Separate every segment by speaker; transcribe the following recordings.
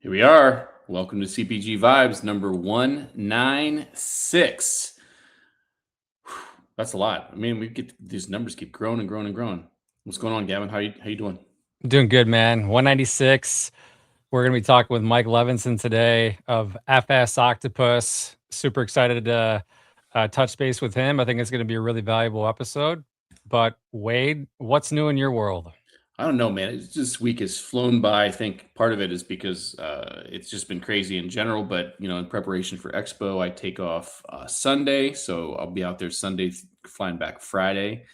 Speaker 1: Here we are. Welcome to CPG Vibes number 196. That's a lot. I mean, we get these numbers keep growing and growing and growing. What's going on, Gavin? How you doing?
Speaker 2: Doing good, man. 196. We're going to be talking with Mike Levinson today of FS Octopus. Super excited to touch base with him. I think it's going to be a really valuable episode. But Wade, what's new in your world?
Speaker 1: I don't know, man. This week has flown by. I think part of it is because it's just been crazy in general. But in preparation for Expo, I take off Sunday, so I'll be out there Sunday, flying back Friday.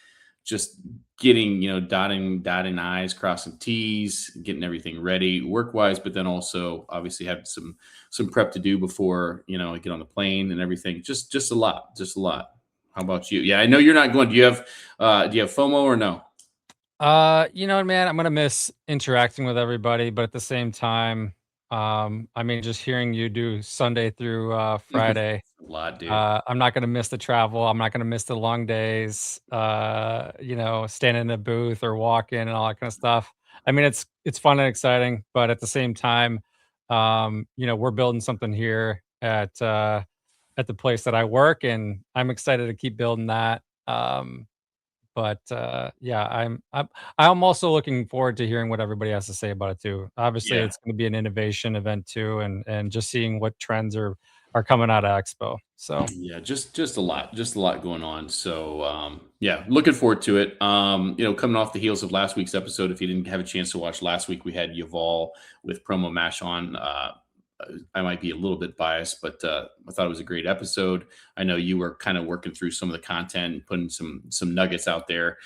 Speaker 1: Just getting, dotting I's, crossing T's, getting everything ready work wise, but then also obviously have some prep to do before I get on the plane and everything. Just a lot, just a lot. How about you? Yeah, I know you're not going. Do you have FOMO or no?
Speaker 2: Man, I'm gonna miss interacting with everybody, but at the same time, just hearing you do Sunday through Friday,
Speaker 1: A lot, dude.
Speaker 2: I'm not gonna miss the travel. I'm not gonna miss the long days. Standing in a booth or walking and all that kind of stuff. I mean, it's fun and exciting, but at the same time, we're building something here at the place that I work, and I'm excited to keep building that. Yeah, I'm also looking forward to hearing what everybody has to say about it too. Obviously,
Speaker 1: Yeah.
Speaker 2: it's going to be an innovation event too, and just seeing what trends are coming out of Expo. So
Speaker 1: Yeah, just a lot going on. So yeah, looking forward to it. Coming off the heels of last week's episode, if you didn't have a chance to watch last week, we had Yuval with Promo Mash on. I might be a little bit biased, but I thought it was a great episode. I know you were kind of working through some of the content and putting some nuggets out there.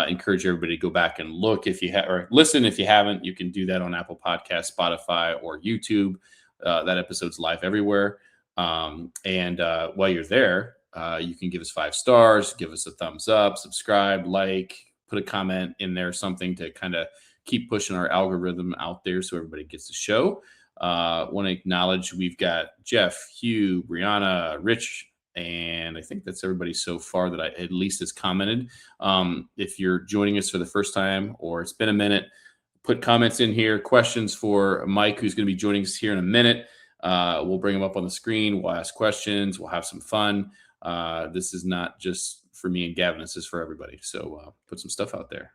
Speaker 1: Encourage everybody to go back and look if you have or listen if you haven't. You can do that on Apple Podcasts, Spotify, or YouTube. That episode's live everywhere. And while you're there, you can give us 5 stars, give us a thumbs up, subscribe, put a comment in there, something to kind of keep pushing our algorithm out there so everybody gets the show. Want to acknowledge we've got Jeff, Hugh, Brianna, Rich, and I think that's everybody so far that I at least has commented. If you're joining us for the first time or it's been a minute, put comments in here, questions for Mike, who's going to be joining us here in a minute. We'll bring them up on the screen. We'll ask questions. We'll have some fun. This is not just for me and Gavin. This is for everybody. So put some stuff out there.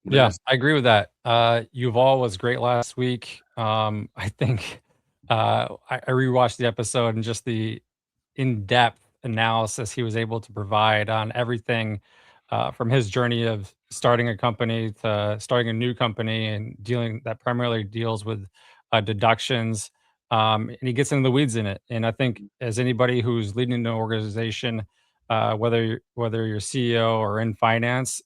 Speaker 2: yeah, I agree with that. Yuval was great last week. I think I rewatched the episode and just the in-depth analysis he was able to provide on everything from his journey of starting a company to starting a new company and dealing that primarily deals with deductions. And he gets into the weeds in it. And I think as anybody who's leading an organization, whether you're CEO or in finance,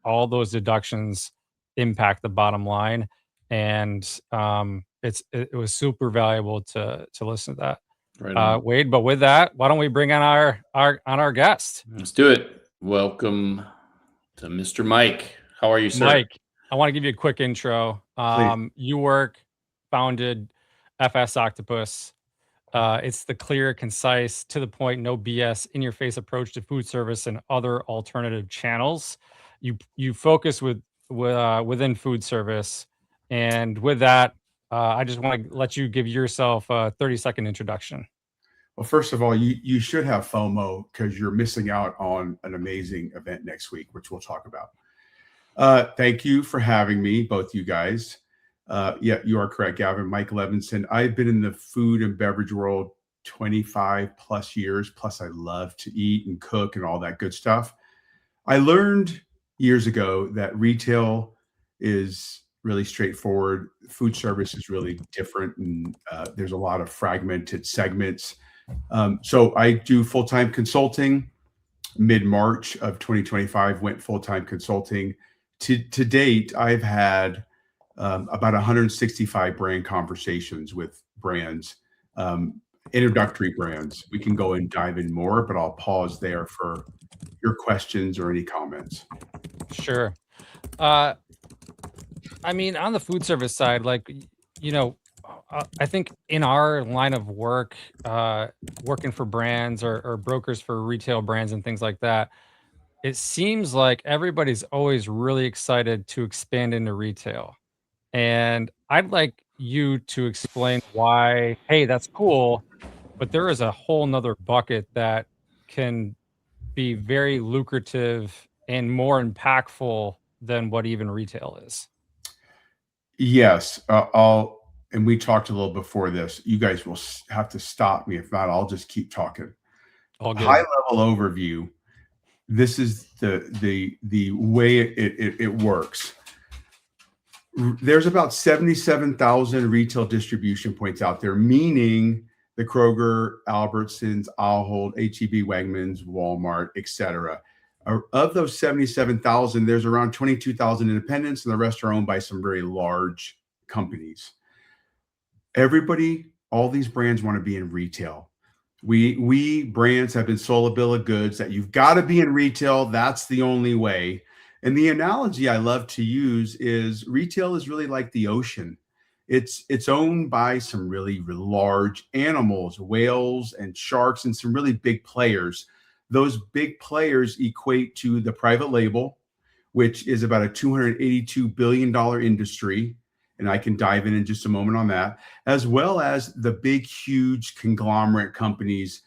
Speaker 2: all those deductions impact the bottom line. And it was super valuable to listen to that.
Speaker 1: Right on.
Speaker 2: Wade, but with that, why don't we bring on our guest,
Speaker 1: Let's do it. Welcome to Mr. Mike. How are you, sir?
Speaker 2: Mike? I want to give you a quick intro.
Speaker 3: Please.
Speaker 2: Founded FS Octopus. It's the clear, concise, to the point, no BS, in your face approach to food service and other alternative channels. You focus within food service, and with that, I just want to let you give yourself a 30-second introduction.
Speaker 3: Well, first of all, you should have FOMO because you're missing out on an amazing event next week, which we'll talk about. Thank you for having me, both you guys. Yeah, you are correct, Gavin. Mike Levinson. I've been in the food and beverage world 25 plus years. Plus, I love to eat and cook and all that good stuff. I learned years ago that retail is really straightforward. Food service is really different, and there's a lot of fragmented segments. So I do full-time consulting. Mid-March of 2025, went full-time consulting. To date, I've had about 165 brand conversations with brands, introductory brands. We can go and dive in more, but I'll pause there for your questions or any comments.
Speaker 2: Sure. On the food service side, I think in our line of work, working for brands or brokers for retail brands and things like that, it seems like everybody's always really excited to expand into retail. And I'd like you to explain why, hey, that's cool, but there is a whole nother bucket that can be very lucrative and more impactful than what even retail is.
Speaker 3: Yes, and we talked a little before this. You guys will have to stop me. If not, I'll just keep talking.
Speaker 2: All good.
Speaker 3: High level overview. This is the way it works. There's about 77,000 retail distribution points out there, meaning the Kroger, Albertsons, Ahold, HEB, Wegmans, Walmart, etc. Of those 77,000, there's around 22,000 independents, and the rest are owned by some very large companies. Everybody, all these brands want to be in retail. We brands have been sold a bill of goods that you've got to be in retail. That's the only way. And the analogy I love to use is retail is really like the ocean. It's owned by some really large animals, whales and sharks, and some really big players. Those big players equate to the private label, which is about a $282 billion industry. And I can dive in just a moment on that, as well as the big, huge conglomerate companies,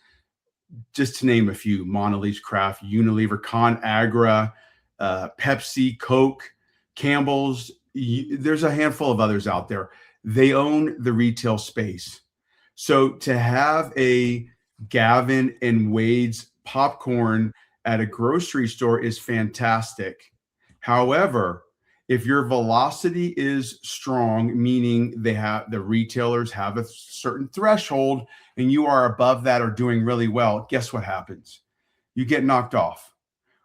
Speaker 3: just to name a few: Mondelez, Kraft, Unilever, ConAgra, Pepsi, Coke, Campbell's. There's a handful of others out there. They own the retail space. So to have a Gavin and Wade's popcorn at a grocery store is fantastic. However, if your velocity is strong, meaning the retailers have a certain threshold and you are above that or doing really well, guess what happens? You get knocked off.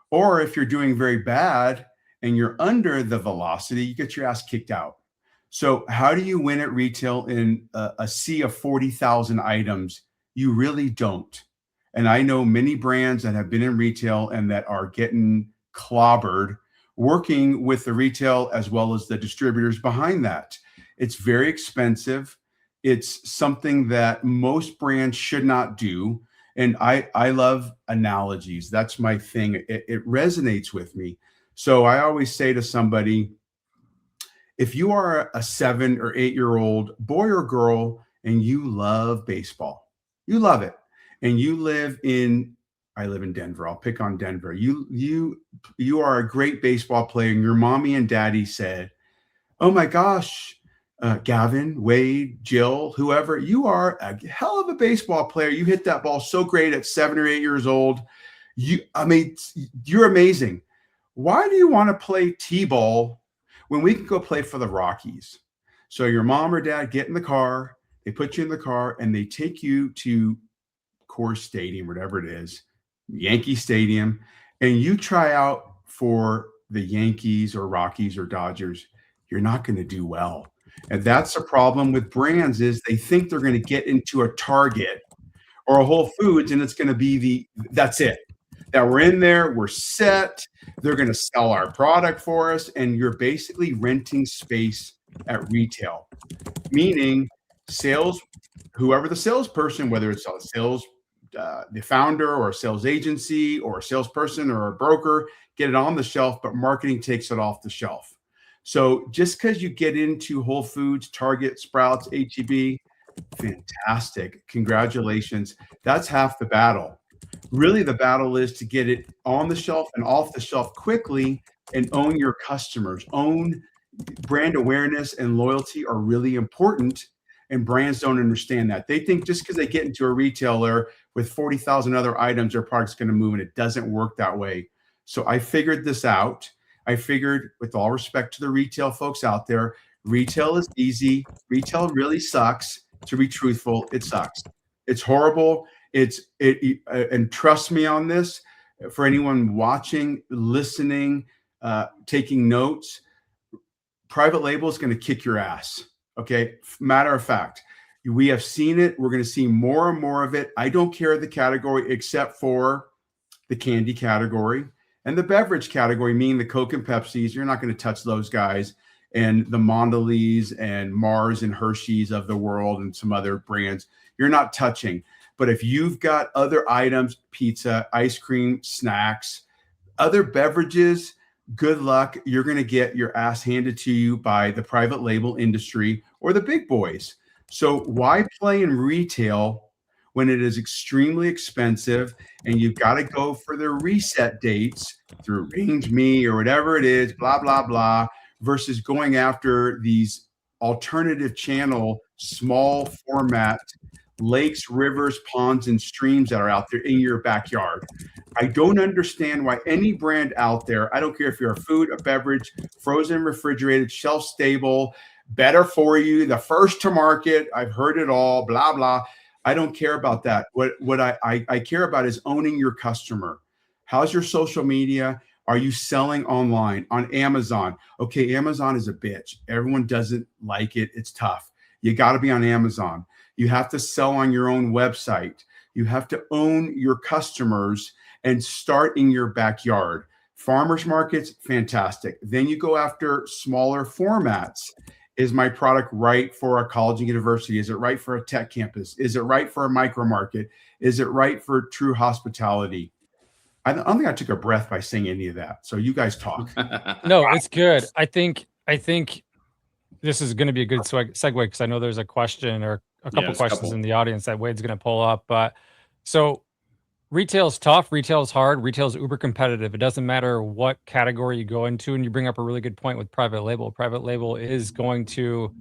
Speaker 3: Or if you're doing very bad and you're under the velocity, you get your ass kicked out. So how do you win at retail in a sea of 40,000 items? You really don't. And I know many brands that have been in retail and that are getting clobbered working with the retail as well as the distributors behind that. It's very expensive. It's something that most brands should not do. And I love analogies. That's my thing. It resonates with me. So I always say to somebody, if you are a 7 or 8-year-old boy or girl and you love baseball, you love it, and you live in, I live in Denver. I'll pick on Denver. You are a great baseball player, and your mommy and daddy said, "Oh my gosh, Gavin, Wade, Jill, whoever, you are a hell of a baseball player. You hit that ball so great at 7 or 8 years old. You're amazing. Why do you want to play t-ball when we can go play for the Rockies?" So your mom or dad get in the car, they put you in the car, and they take you to Coors Stadium, whatever it is, Yankee Stadium, and you try out for the Yankees or Rockies or Dodgers. You're not going to do well. And that's the problem with brands, is they think they're going to get into a Target or a Whole Foods and it's going to be that's it. That we're in there, we're set, they're going to sell our product for us, and you're basically renting space at retail. Meaning sales, whoever the salesperson, whether it's a sales the founder or a sales agency or a salesperson or a broker, get it on the shelf, but marketing takes it off the shelf. So just because you get into Whole Foods, Target, Sprouts, HEB, fantastic. Congratulations. That's half the battle. Really, the battle is to get it on the shelf and off the shelf quickly and own your customers. Own brand awareness and loyalty are really important. And brands don't understand that. They think just because they get into a retailer with 40,000 other items, their product's going to move, and it doesn't work that way. So I figured this out. I figured, with all respect to the retail folks out there, retail is easy. Retail really sucks. To be truthful, it sucks. It's horrible. And trust me on this, for anyone watching, listening, taking notes, private label is going to kick your ass. Okay. Matter of fact, we have seen it. We're going to see more and more of it. I don't care the category except for the candy category and the beverage category, meaning the Coke and Pepsis. You're not going to touch those guys, and the Mondelez and Mars and Hershey's of the world and some other brands. You're not touching. But if you've got other items, pizza, ice cream, snacks, other beverages, good luck. You're going to get your ass handed to you by the private label industry or the big boys. So why play in retail when it is extremely expensive and you've got to go for the reset dates through Range Me or whatever it is, blah, blah, blah, versus going after these alternative channel, small format lakes, rivers, ponds, and streams that are out there in your backyard. I don't understand why any brand out there, I don't care if you're a food, a beverage, frozen, refrigerated, shelf stable, better for you, the first to market, I've heard it all, blah, blah. I don't care about that. What I care about is owning your customer. How's your social media? Are you selling online on Amazon? Okay, Amazon is a bitch. Everyone doesn't like it. It's tough. You got to be on Amazon. You have to sell on your own website. You have to own your customers and start in your backyard. Farmers markets, fantastic. Then you go after smaller formats. Is my product right for a college and university? Is it right for a tech campus? Is it right for a micro market? Is it right for true hospitality? I don't think I took a breath by saying any of that. So you guys talk.
Speaker 2: No, it's good. I think this is going to be a good segue because I know there's a question or a couple questions in the audience that Wade's going to pull up. But so retail's tough, retail's hard, retail's uber competitive. It doesn't matter what category you go into, and you bring up a really good point with private label. Private label is going to,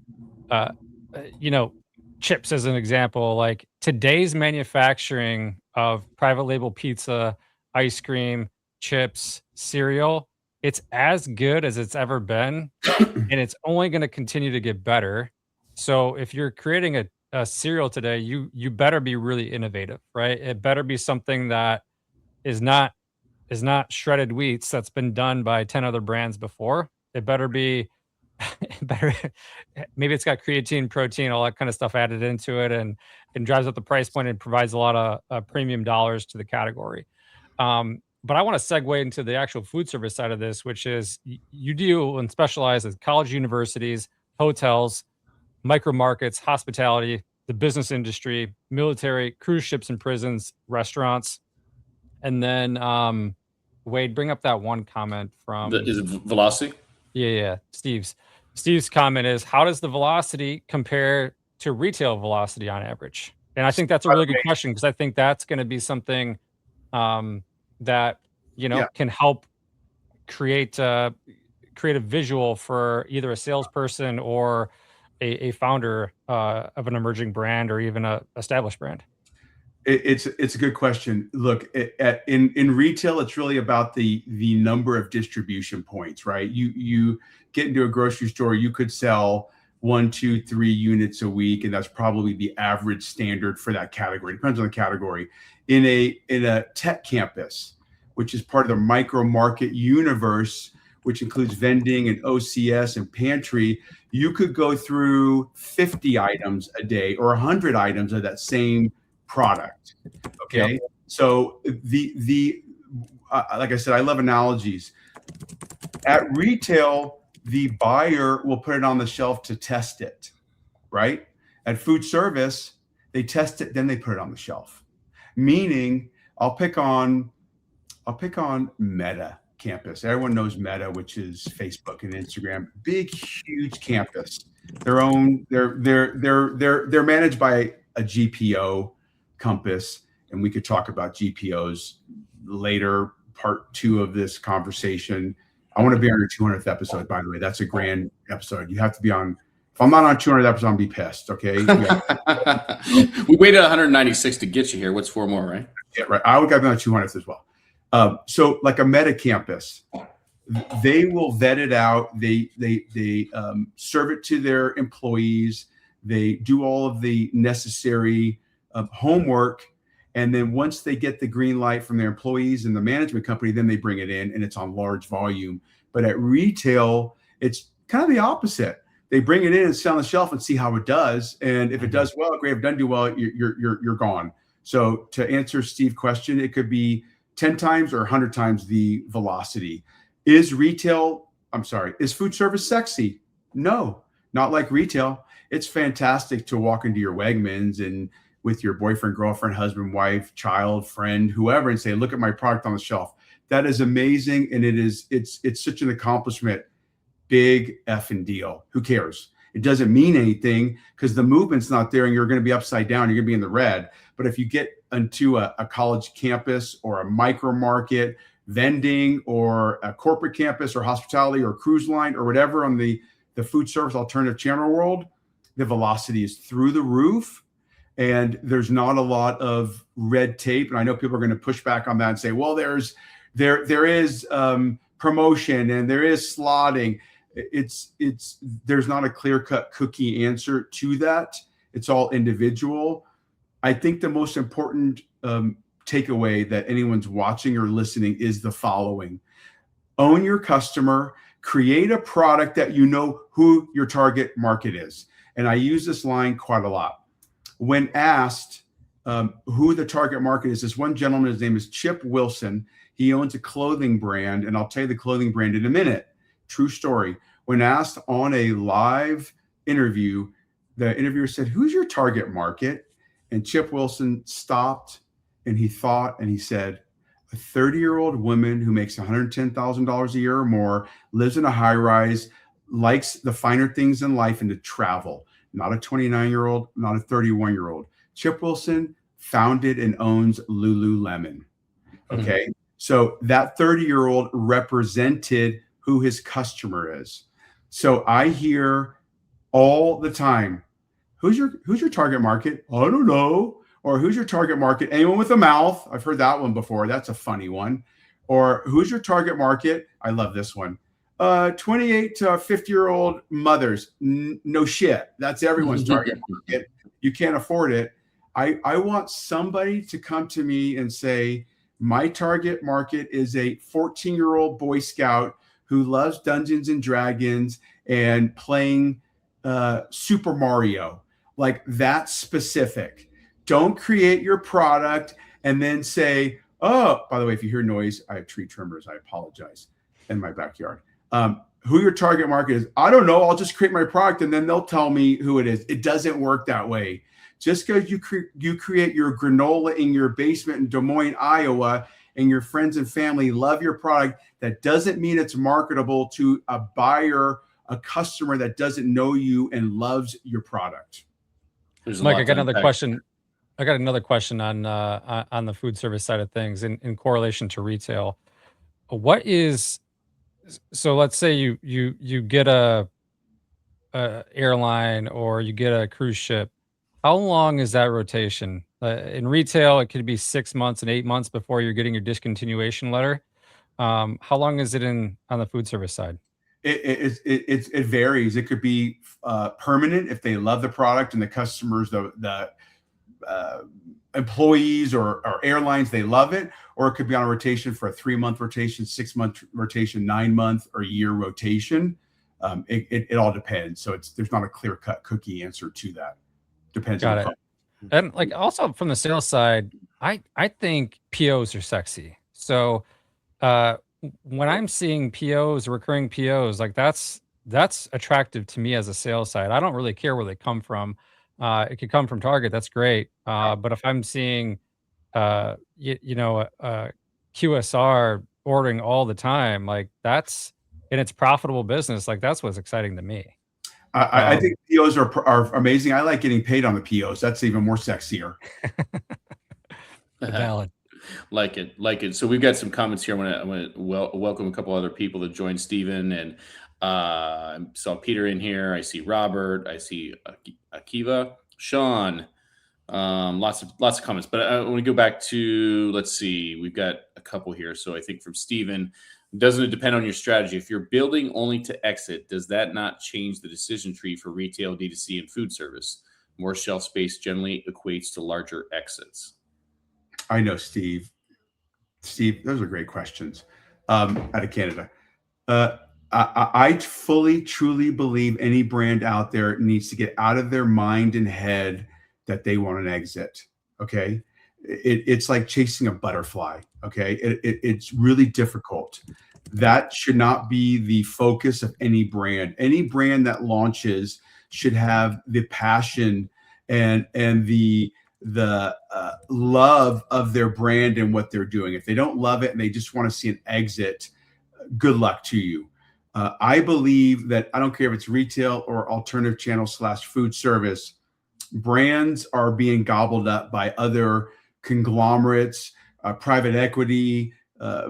Speaker 2: chips as an example. Like today's manufacturing of private label pizza, ice cream, chips, cereal, it's as good as it's ever been, and it's only going to continue to get better. So if you're creating a cereal today, you better be really innovative, right? It better be something that is not shredded wheats that's been done by 10 other brands before. It better be better. Maybe it's got creatine, protein, all that kind of stuff added into it, and drives up the price point and provides a lot of premium dollars to the category. But I want to segue into the actual food service side of this, which is you deal and specialize at college, universities, hotels, micro markets, hospitality, the business industry, military, cruise ships and prisons, restaurants. And then Wade, bring up that one comment from
Speaker 1: is it velocity?
Speaker 2: Yeah. Steve's comment is, how does the velocity compare to retail velocity on average? And I think that's a really good question, because I think that's going to be something that can help create a visual for either a salesperson or a founder of an emerging brand or even a established brand.
Speaker 3: It's a good question. Look, in retail, it's really about the number of distribution points, right? You get into a grocery store, you could sell 1, 2, 3 units a week, and that's probably the average standard for that category. It depends on the category. In a tech campus, which is part of the micro market universe, which includes vending and OCS and pantry, you could go through 50 items a day or 100 items of that same product. Okay. Yep. So like I said, I love analogies. At retail, the buyer will put it on the shelf to test it, right? At food service, they test it, then they put it on the shelf. Meaning, I'll pick on Meta campus. Everyone knows Meta, which is Facebook and Instagram. Big, huge campus. They're managed by a GPO, Compass, and we could talk about GPOs later, part 2 of this conversation. I want to be on your 200th episode, by the way. That's a grand episode. You have to be on. If I'm not on 200th episode, I'll be pissed. Okay.
Speaker 1: We waited 196 to get you here. What's 4 more, right?
Speaker 3: Yeah, right. I would have been on 200th as well. So like a Meta campus, they will vet it out. They serve it to their employees. They do all of the necessary homework. And then once they get the green light from their employees and the management company, then they bring it in and it's on large volume. But at retail, it's kind of the opposite. They bring it in and sit on the shelf and see how it does. And if it does well, great. If it doesn't do well, you're gone. So to answer Steve's question, it could be 10 times or 100 times the velocity. Is food service sexy? No, not like retail. It's fantastic to walk into your Wegmans and with your boyfriend, girlfriend, husband, wife, child, friend, whoever, and say, look at my product on the shelf. That is amazing, and it's such an accomplishment. Big effing deal. Who cares? It doesn't mean anything because the movement's not there, and you're going to be upside down. You're going to be in the red. But if you get into a college campus or a micro market, vending, or a corporate campus or hospitality or cruise line or whatever on the food service alternative channel world, the velocity is through the roof. And there's not a lot of red tape. And I know people are going to push back on that and say, well, there is promotion and there is slotting. There's not a clear-cut cookie answer to that. It's all individual. I think the most important takeaway that anyone's watching or listening is the following: own your customer, create a product that you know who your target market is. And I use this line quite a lot. When asked who the target market is, this one gentleman, his name is Chip Wilson. He owns a clothing brand, and I'll tell you the clothing brand in a minute. True story. When asked on a live interview, the interviewer said, "Who's your target market?" And Chip Wilson stopped and he thought and he said, "A 30-year-old woman who makes $110,000 a year or more, lives in a high rise, likes the finer things in life and to travel. Not a 29-year-old, not a 31-year-old. Chip Wilson founded and owns Lululemon. Okay. Mm-hmm. So that 30-year-old represented who his customer is. So I hear all the time, who's your target market? I don't know. Or who's your target market? Anyone with a mouth? I've heard that one before. That's a funny one. Or who's your target market? I love this one. 28 to 50-year-old mothers. No shit. That's everyone's target market. You can't afford it. I want somebody to come to me and say, my target market is a 14-year-old Boy Scout who loves Dungeons and Dragons and playing Super Mario. Like, that specific. Don't create your product and then say, oh, by the way, if you hear noise, I have tree trimmers. I apologize, in my backyard. Who your target market is, I don't know. I'll just create my product and then they'll tell me who it is. It doesn't work that way. Just because you create your granola in your basement in Des Moines, Iowa, and your friends and family love your product, that doesn't mean it's marketable to a buyer, a customer that doesn't know you and loves your product.
Speaker 2: Mike, I got another question. I got another question on the food service side of things in correlation to retail. What is, so let's say you get a airline or you get a cruise ship. How long is that rotation? In retail, it could be 6 months and 8 months before you're getting your discontinuation letter. How long is it on the food service side?
Speaker 3: It varies. It could be permanent if they love the product and the customers, the employees or airlines, they love it, or it could be on a rotation for a 3-month rotation, 6-month rotation, 9-month or year rotation. It all depends. So there's not a clear-cut cookie answer to that. Depends.
Speaker 2: Got it. And like also from the sales side, I think POs are sexy. So when I'm seeing POs, recurring POs, like that's attractive to me as a sales side. I don't really care where they come from. It could come from Target. That's great. But if I'm seeing, QSR ordering all the time, like and it's profitable business, like that's what's exciting to me.
Speaker 3: I think POs are amazing. I like getting paid on the POs. That's even more sexier.
Speaker 2: Valid.
Speaker 1: Like it. So we've got some comments here. I want to welcome a couple other people that joined Stephen, and I saw Peter in here. I see Robert. I see Akiva, Sean. Lots of comments, but I want to go back to, let's see, we've got a couple here. So I think from Stephen, doesn't it depend on your strategy? If you're building only to exit, does that not change the decision tree for retail, D2C, and food service? More shelf space generally equates to larger exits.
Speaker 3: I know, Steve, those are great questions. Out of Canada. I fully, truly believe any brand out there needs to get out of their mind and head that they want an exit. Okay. It's like chasing a butterfly. Okay. It's really difficult. That should not be the focus of any brand. Any brand that launches should have the passion and the the love of their brand and what they're doing. If they don't love it and they just want to see an exit, good luck to you. I believe that I don't care if it's retail or alternative channel / food service, brands are being gobbled up by other conglomerates, private equity,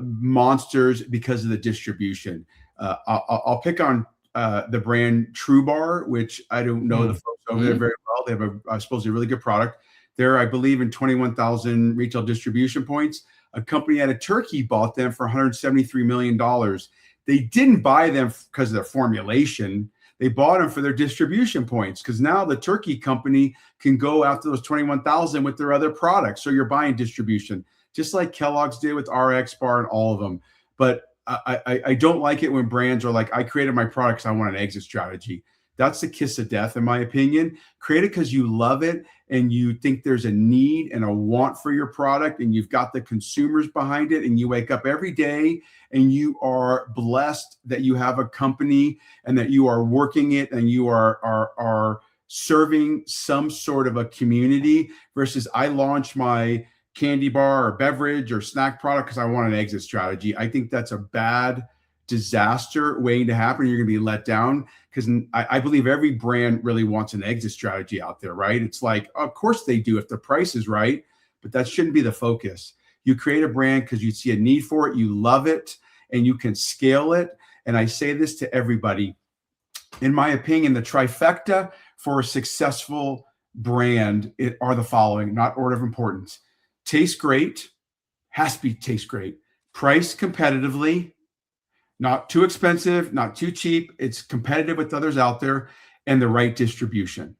Speaker 3: monsters because of the distribution. I'll pick on the brand True Bar, which I don't know the folks over there very well. They have a supposedly really good product. They're, I believe, in 21,000 retail distribution points. A company out of Turkey bought them for $173 million. They didn't buy them because of their formulation. They bought them for their distribution points, because now the Turkey company can go after those 21,000 with their other products. So you're buying distribution, just like Kellogg's did with RX Bar and all of them. But I don't like it when brands are like, I created my products, I want an exit strategy. That's the kiss of death, in my opinion. Create it because you love it and you think there's a need and a want for your product, and you've got the consumers behind it, and you wake up every day and you are blessed that you have a company and that you are working it and you are serving some sort of a community, versus I launch my candy bar or beverage or snack product because I want an exit strategy. I think that's a bad disaster waiting to happen. You're going to be let down, because I believe every brand really wants an exit strategy out there, right? It's like, of course they do if the price is right, but that shouldn't be the focus. You create a brand because you see a need for it, you love it, and you can scale it. And I say this to everybody. In my opinion, the trifecta for a successful brand are the following, not order of importance. Taste great, has to be taste great. Price competitively, not too expensive, not too cheap. It's competitive with others out there, and the right distribution.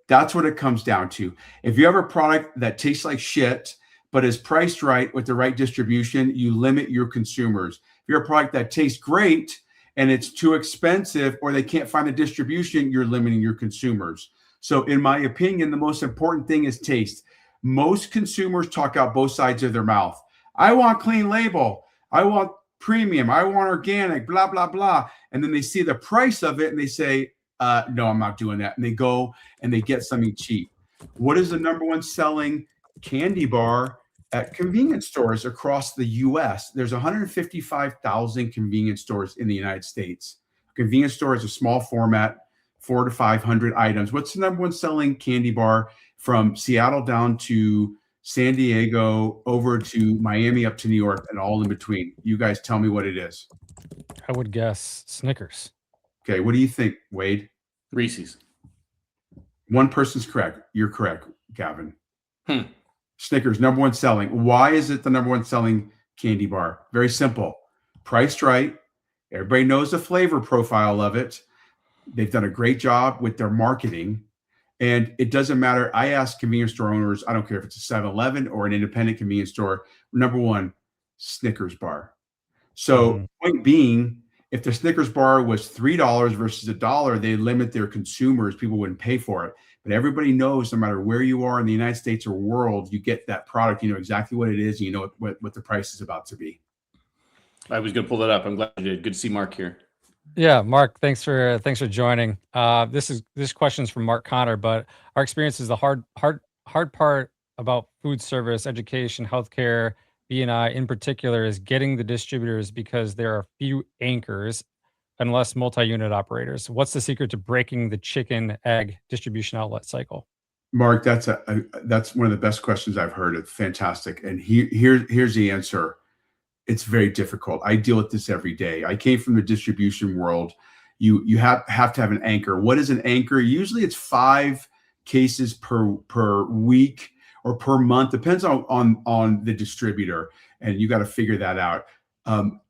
Speaker 3: That's what it comes down to. If you have a product that tastes like shit, but is priced right with the right distribution, you limit your consumers. If you're a product that tastes great and it's too expensive, or they can't find the distribution, you're limiting your consumers. So in my opinion, the most important thing is taste. Most consumers talk out both sides of their mouth. I want clean label. I want premium. I want organic, blah, blah, blah. And then they see the price of it and they say, no, I'm not doing that. And they go and they get something cheap. What is the number one selling candy bar at convenience stores across the US? There's 155,000 convenience stores in the United States. A convenience store is a small format, 400 to 500 items. What's the number one selling candy bar from Seattle down to San Diego, over to Miami, up to New York, and all in between? You guys tell me what it is.
Speaker 2: I would guess Snickers.
Speaker 3: Okay, what do you think, Wade?
Speaker 1: Reese's.
Speaker 3: One person's correct. You're correct, Gavin. Snickers, number one selling. Why is it the number one selling candy bar? Very simple. Priced right. Everybody knows the flavor profile of it. They've done a great job with their marketing. And it doesn't matter. I ask convenience store owners, I don't care if it's a 7-Eleven or an independent convenience store, number one, Snickers bar. So point being, if the Snickers bar was $3 versus $1, they limit their consumers. People wouldn't pay for it. But everybody knows, no matter where you are in the United States or world, you get that product, you know exactly what it is, and you know what the price is about to be.
Speaker 1: I was going to pull that up. I'm glad you did. Good to see Mark here.
Speaker 2: Yeah, Mark, thanks for joining. This question's from Mark Connor, but our experience is the hard part about food service, education, healthcare, B&I in particular, is getting the distributors, because there are few anchors and less multi-unit operators. What's the secret to breaking the chicken egg distribution outlet cycle?
Speaker 3: Mark, that's one of the best questions I've heard. It's fantastic. And here's the answer. It's very difficult. I deal with this every day. I came from the distribution world. You have to have an anchor. What is an anchor? Usually it's 5 cases per week or per month, depends on the distributor, and you got to figure that out.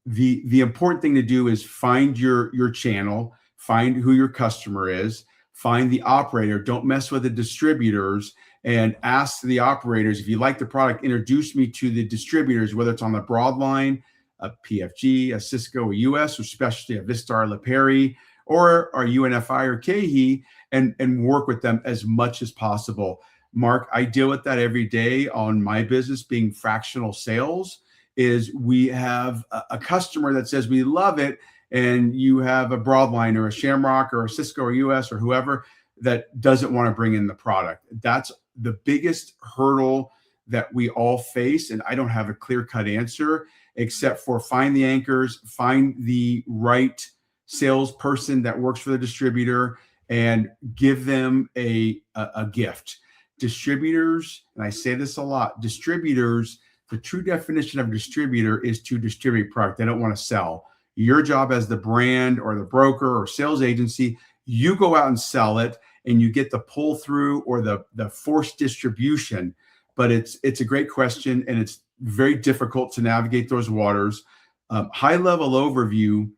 Speaker 3: The important thing to do is find your channel, find who your customer is, find the operator. Don't mess with the distributors, and ask the operators, if you like the product, introduce me to the distributors, whether it's on the broad line, a PFG, a Cisco, a US, or especially a Vistar, LaPerry, or a UNFI or KE, and work with them as much as possible. Mark, I deal with that every day on my business, being fractional sales. Is we have a customer that says we love it, and you have a broadline or a Shamrock or a Cisco or US or whoever, that doesn't want to bring in the product. That's the biggest hurdle that we all face. And I don't have a clear-cut answer, except for find the anchors, find the right salesperson that works for the distributor, and give them a gift. Distributors, and I say this a lot, distributors, the true definition of a distributor is to distribute product. They don't want to sell. Your job as the brand or the broker or sales agency, you go out and sell it, and you get the pull through or the forced distribution. But it's a great question, and it's very difficult to navigate those waters. High level overview: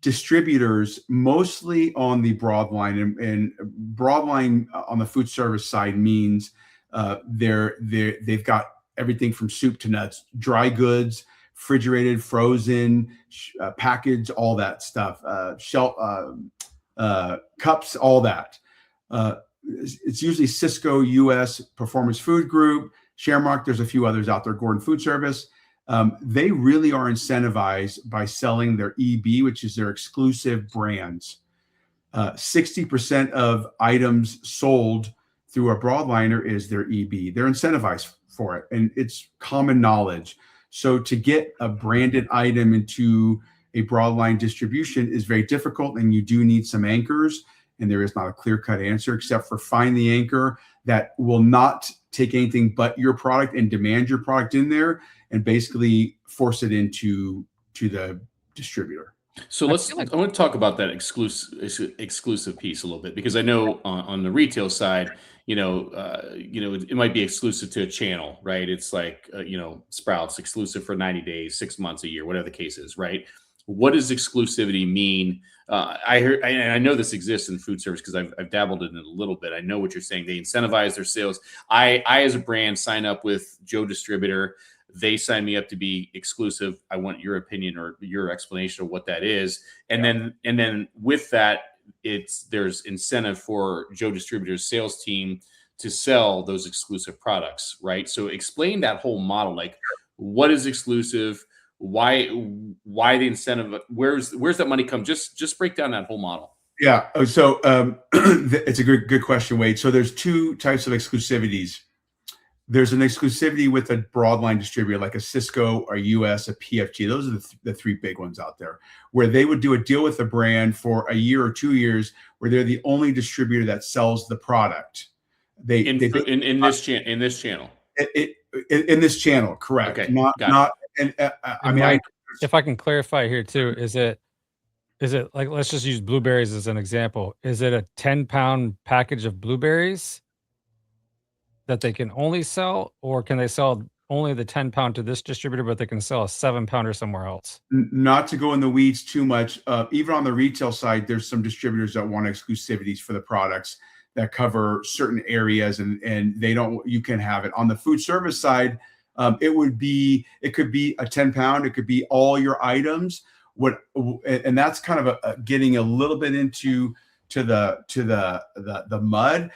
Speaker 3: distributors, mostly on the broadline, and broadline on the food service side means they've got everything from soup to nuts, dry goods, refrigerated, frozen, packaged, all that stuff, shelf cups, all that. It's usually Cisco US Performance Food Group, Shamrock. There's a few others out there, Gordon Food Service. They really are incentivized by selling their EB, which is their exclusive brands. 60% of items sold through a broadliner is their EB. They're incentivized for it, and it's common knowledge. So to get a branded item into a broadline distribution is very difficult, and you do need some anchors. And there is not a clear-cut answer, except for find the anchor that will not take anything but your product and demand your product in there, and basically force it into the distributor.
Speaker 1: So I want to talk about that exclusive piece a little bit, because I know on the retail side, it might be exclusive to a channel, right? It's like, Sprouts exclusive for 90 days, 6 months, a year, whatever the case is, right? What does exclusivity mean? I know this exists in food service because I've dabbled in it a little bit. I know what you're saying. They incentivize their sales. I as a brand sign up with Joe Distributor. They sign me up to be exclusive. I want your opinion or your explanation of what that is. And then with that, there's incentive for Joe Distributor's sales team to sell those exclusive products, right? So explain that whole model. Like, what is exclusive? Why the incentive? Where's that money come? Just break down that whole model.
Speaker 3: Yeah. So it's a good question, Wade. So there's two types of exclusivities. There's an exclusivity with a broadline distributor like a Cisco, a US, a PFG. Those are the three big ones out there, where they would do a deal with the brand for a year or 2 years, where they're the only distributor that sells the product. In this channel, correct?
Speaker 2: Okay,
Speaker 3: not. And
Speaker 2: Mike, if I can clarify here too, is it like, let's just use blueberries as an example. Is it a 10-pound package of blueberries that they can only sell, or can they sell only the 10-pound to this distributor, but they can sell a 7-pounder somewhere else?
Speaker 3: Not to go in the weeds too much. Even on the retail side, there's some distributors that want exclusivities for the products that cover certain areas, and you can have it. On the food service side, it could be a 10-pound, it could be all your items. And that's kind of getting a little bit into the mud.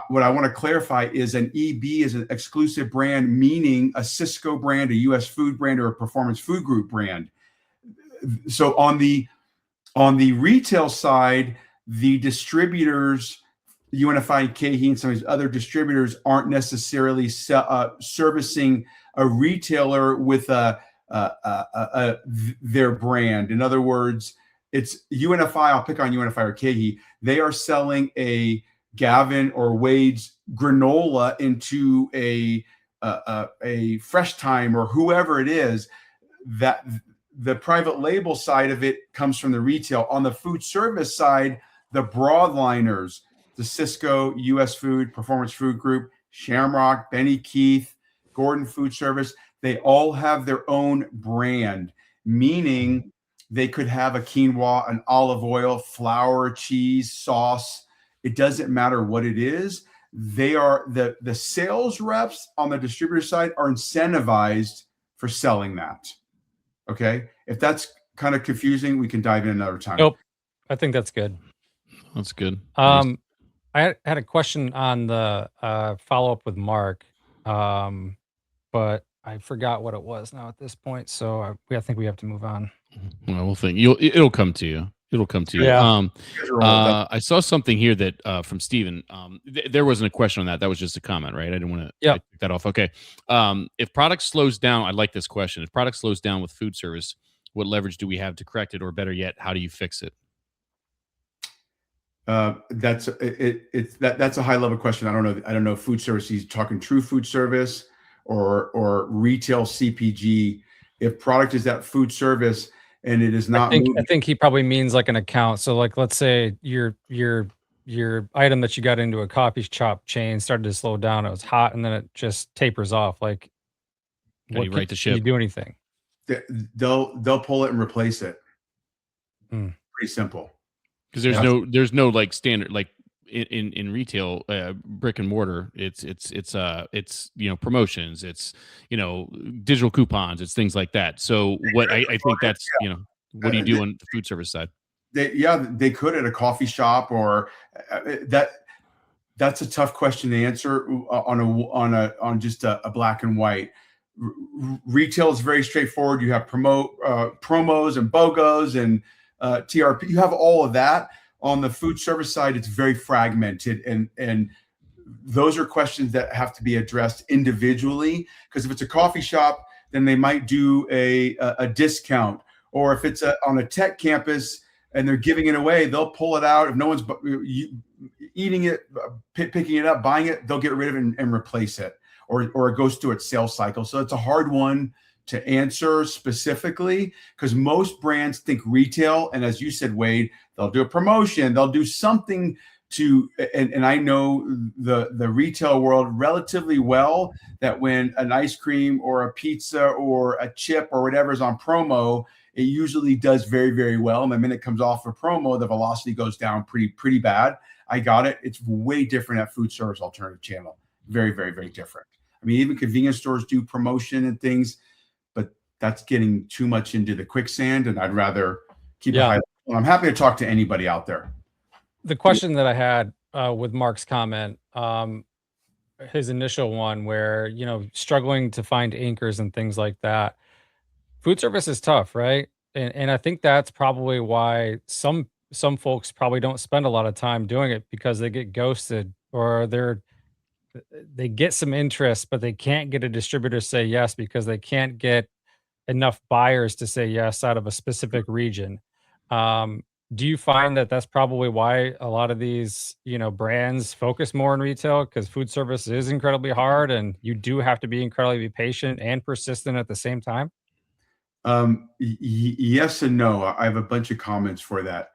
Speaker 3: What I want to clarify is an EB is an exclusive brand, meaning a Cisco brand, a US Food brand, or a Performance Food Group brand. So on the retail side, the distributors, UNFI, KeHE, and some of these other distributors aren't necessarily servicing a retailer with their brand. In other words, it's UNFI. I'll pick on UNFI or KeHE. They are selling a Gavin or Wade's granola into a Fresh Time or whoever it is. That the private label side of it comes from the retail. On the food service side, the broadliners, the Cisco, US Food, Performance Food Group, Shamrock, Benny Keith, Gordon Food Service, they all have their own brand, meaning they could have a quinoa, an olive oil, flour, cheese, sauce. It doesn't matter what it is. They are the sales reps on the distributor side are incentivized for selling that. Okay. If that's kind of confusing, we can dive in another time.
Speaker 2: Nope. I think that's good.
Speaker 1: That's good.
Speaker 2: I had a question on the follow-up with Mark, but I forgot what it was now at this point. So I think we have to move on.
Speaker 1: Well, we'll think it'll come to you. It'll come to you.
Speaker 2: Yeah.
Speaker 1: I saw something here that from Steven. There wasn't a question on that. That was just a comment, right? I didn't want to
Speaker 2: Yep.
Speaker 1: take that off. Okay. If product slows down, I like this question. If product slows down with food service, what leverage do we have to correct it, or better yet, how do you fix it?
Speaker 3: That's a high level question. I don't know if food service, he's talking true food service or retail CPG. If product is that food service and it is not
Speaker 2: I think he probably means like an account. So like let's say your item that you got into a coffee shop chain started to slow down. It was hot and then it just tapers off. Like
Speaker 1: How do you right the
Speaker 2: can you
Speaker 1: ship?
Speaker 2: do anything?
Speaker 3: they'll pull it and replace it.
Speaker 2: Hmm.
Speaker 3: Pretty simple.
Speaker 1: Because there's no like standard like in retail brick and mortar. It's promotions. It's digital coupons. It's things like that. So what I think that's what do you do on the food service side?
Speaker 3: They could at a coffee shop or that's a tough question to answer on just a black and white. Retail is very straightforward. You have promos and BOGOs and TRP. You have all of that. On the food service side, it's very fragmented, and those are questions that have to be addressed individually. Because if it's a coffee shop, then they might do a discount, or if it's on a tech campus and they're giving it away, they'll pull it out. If no one's eating it, picking it up, buying it, they'll get rid of it and replace it, or it goes through its sales cycle. So it's a hard one to answer specifically because most brands think retail, and as you said, Wade, they'll do a promotion, they'll do something to, and I know the retail world relatively well, that when an ice cream or a pizza or a chip or whatever is on promo, it usually does very, very well. And the minute it comes off a promo, the velocity goes down pretty bad. I got it. It's way different at food service alternative channel. Very, very, very different. I mean, even convenience stores do promotion and things, but that's getting too much into the quicksand, and I'd rather keep it high. I'm happy to talk to anybody out there.
Speaker 2: The question that I had with Mark's comment, his initial one where, struggling to find anchors and things like that. Food service is tough, right? And I think that's probably why some folks probably don't spend a lot of time doing it because they get ghosted or they get some interest, but they can't get a distributor to say yes because they can't get enough buyers to say yes out of a specific region. Do you find that that's probably why a lot of these, brands focus more on retail because food service is incredibly hard and you do have to be incredibly patient and persistent at the same time?
Speaker 3: Yes and no. I have a bunch of comments for that.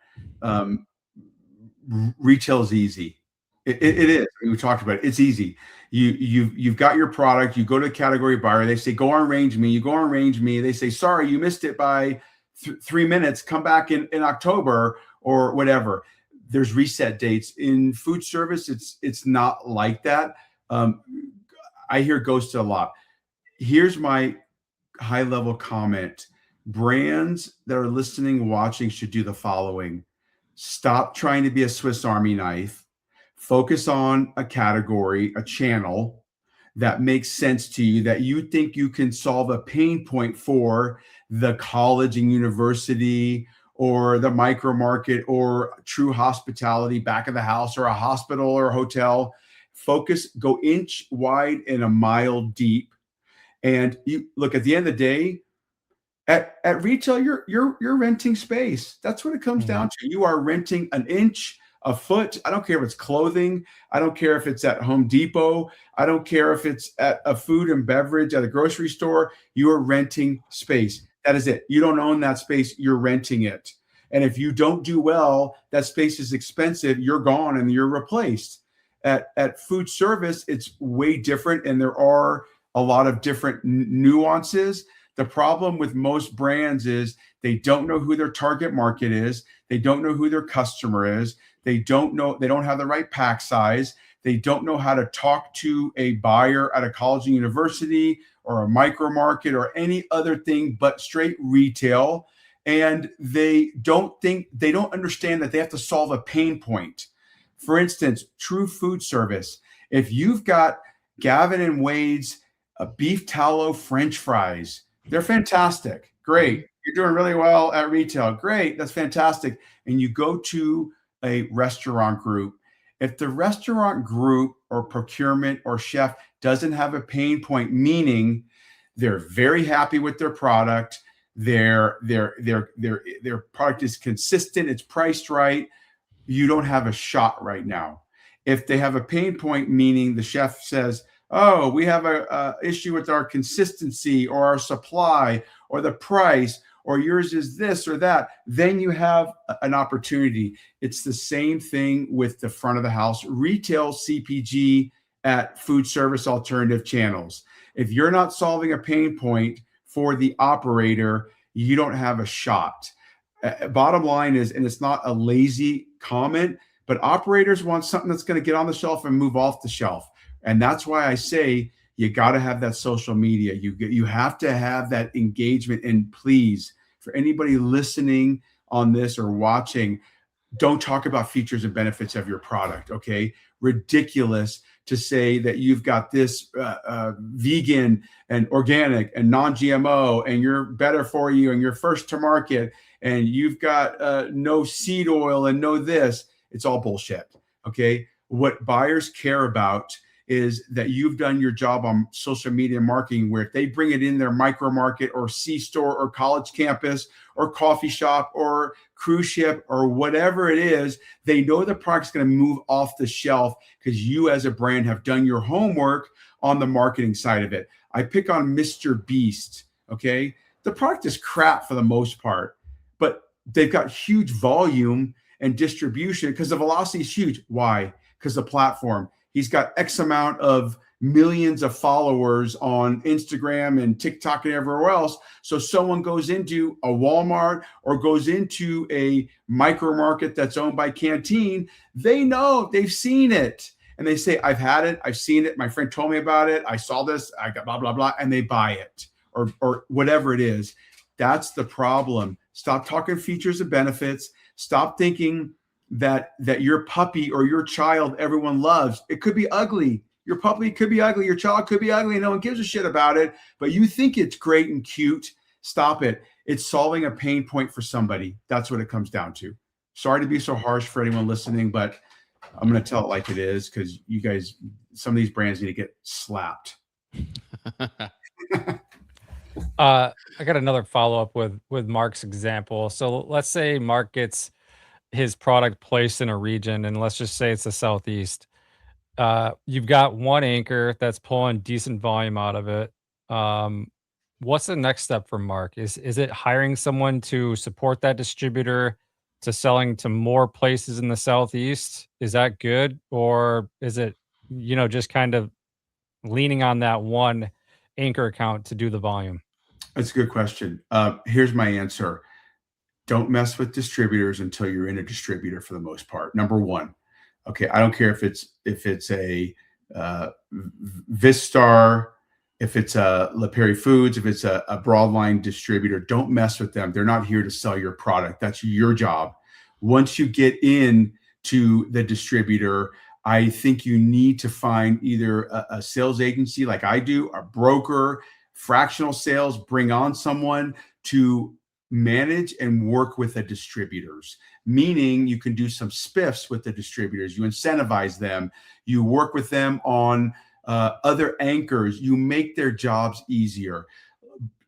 Speaker 3: Retail is easy. It is. We talked about it. It's easy. You've got your product. You go to a category buyer. They say, go on Range Me. You go on Range Me. They say, sorry, you missed it by 3 minutes. Come back in October or whatever. There's reset dates. In food service, it's not like that. I hear ghosted a lot. Here's my high level comment. Brands that are listening, watching should do the following. Stop trying to be a Swiss Army knife. Focus on a category, a channel that makes sense to you, that you think you can solve a pain point for the college and university or the micro market or true hospitality back of the house or a hospital or a hotel. Focus, go inch wide and a mile deep. And you look, at the end of the day, at retail, you're renting space. That's what it comes down to. You are renting an inch, a foot. I don't care if it's clothing. I don't care if it's at Home Depot. I don't care if it's at a food and beverage at a grocery store. You are renting space. That is it. You don't own that space. You're renting it. And if you don't do well, that space is expensive. You're gone and you're replaced. At food service, it's way different. And there are a lot of different nuances. The problem with most brands is they don't know who their target market is. They don't know who their customer is. They don't have the right pack size. They don't know how to talk to a buyer at a college and university or a micro market or any other thing but straight retail. And they don't understand that they have to solve a pain point. For instance, true food service. If you've got Gavin and Wade's beef tallow French fries, they're fantastic. Great. You're doing really well at retail. Great. That's fantastic. And you go to a restaurant group. If the restaurant group or procurement or chef doesn't have a pain point, meaning they're very happy with their product, their product is consistent, it's priced right, you don't have a shot right now. If they have a pain point, meaning the chef says, oh, we have a issue with our consistency or our supply or the price, or yours is this or that, then you have an opportunity. It's the same thing with the front of the house, retail CPG at food service alternative channels. If you're not solving a pain point for the operator, you don't have a shot. Bottom line is, and it's not a lazy comment, but operators want something that's going to get on the shelf and move off the shelf. And that's why I say you got to have that social media. You have to have that engagement. And please, for anybody listening on this or watching, don't talk about features and benefits of your product, okay? Ridiculous to say that you've got this vegan and organic and non-GMO and you're better for you and you're first to market and you've got no seed oil and no this. It's all bullshit, okay? What buyers care about is that you've done your job on social media marketing, where if they bring it in their micro market or C-store or college campus or coffee shop or cruise ship or whatever it is, they know the product's going to move off the shelf because you as a brand have done your homework on the marketing side of it. I pick on Mr. Beast, okay? The product is crap for the most part, but they've got huge volume and distribution because the velocity is huge. Why? Because the platform. He's got X amount of millions of followers on Instagram and TikTok and everywhere else. So someone goes into a Walmart or goes into a micro market that's owned by Canteen, they know, they've seen it. And they say, I've had it, I've seen it, my friend told me about it, I saw this, I got blah, blah, blah, and they buy it or whatever it is. That's the problem. Stop talking features and benefits. Stop thinking that your puppy or your child everyone loves. It could be ugly. Your puppy could be ugly. Your child could be ugly. And no one gives a shit about it. But you think it's great and cute. Stop it. It's solving a pain point for somebody. That's what it comes down to. Sorry to be so harsh for anyone listening, but I'm going to tell it like it is because you guys, some of these brands need to get slapped.
Speaker 2: I got another follow-up with Mark's example. So let's say Mark gets his product placed in a region, and let's just say it's the Southeast. You've got one anchor that's pulling decent volume out of it. What's the next step for Mark? Is it hiring someone to support that distributor to selling to more places in the Southeast? Is that good? Or is it, just kind of leaning on that one anchor account to do the volume?
Speaker 3: That's a good question. Here's my answer. Don't mess with distributors until you're in a distributor for the most part. Number one. Okay. I don't care if it's a Vistar, if it's a La Prairie Foods, if it's a broadline distributor, don't mess with them. They're not here to sell your product. That's your job. Once you get in to the distributor, I think you need to find either a sales agency like I do, a broker, fractional sales, bring on someone to manage and work with the distributors, meaning you can do some spiffs with the distributors. You incentivize them. You work with them on other anchors. You make their jobs easier.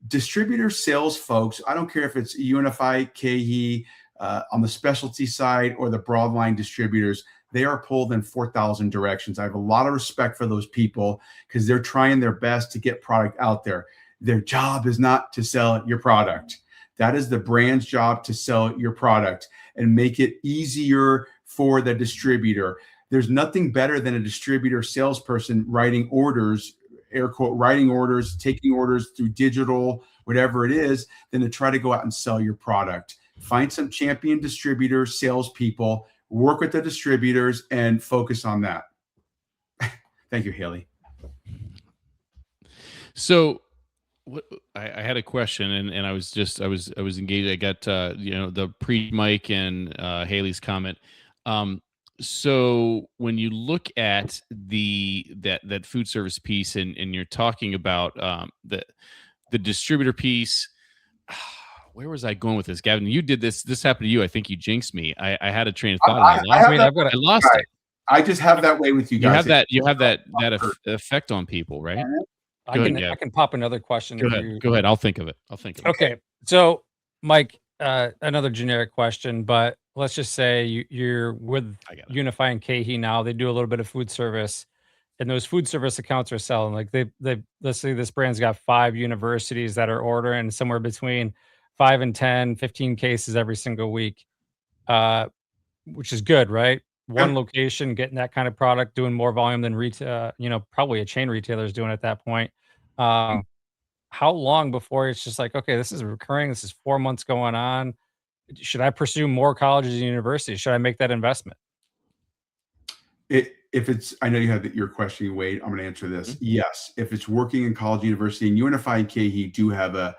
Speaker 3: Distributor sales folks, I don't care if it's Unify, KE, on the specialty side or the broadline distributors, they are pulled in 4,000 directions. I have a lot of respect for those people because they're trying their best to get product out there. Their job is not to sell your product. That is the brand's job, to sell your product and make it easier for the distributor. There's nothing better than a distributor salesperson writing orders, air quote, writing orders, taking orders through digital, whatever it is, than to try to go out and sell your product. Find some champion distributor salespeople, work with the distributors, and focus on that. Thank you, Haley.
Speaker 1: So I had a question, and I was engaged. I got the pre-Mike and Haley's comment. So when you look at that food service piece, and you're talking about the distributor piece, where was I going with this, Gavin? You did this. This happened to you. I think you jinxed me. I had a train of thought and I lost it.
Speaker 3: I just have that way with you guys.
Speaker 1: You have that effect on people, right?
Speaker 2: I can pop another question.
Speaker 1: Go ahead. I'll think of it.
Speaker 2: Okay. So, Mike, another generic question, but let's just say you're with Unify and KeHE now. They do a little bit of food service, and those food service accounts are selling. Like they let's say this brand's got 5 universities that are ordering somewhere between 5 and 10, 15 cases every single week, which is good, right? One location getting that kind of product, doing more volume than retail, probably a chain retailer is doing at that point. How long before it's just like, okay, this is recurring, this is 4 months going on? Should I pursue more colleges and universities? Should I make that investment?
Speaker 3: I know you have your question, Wade. I'm going to answer this. Yes, if it's working in college, university, and Unify and KeHE do have a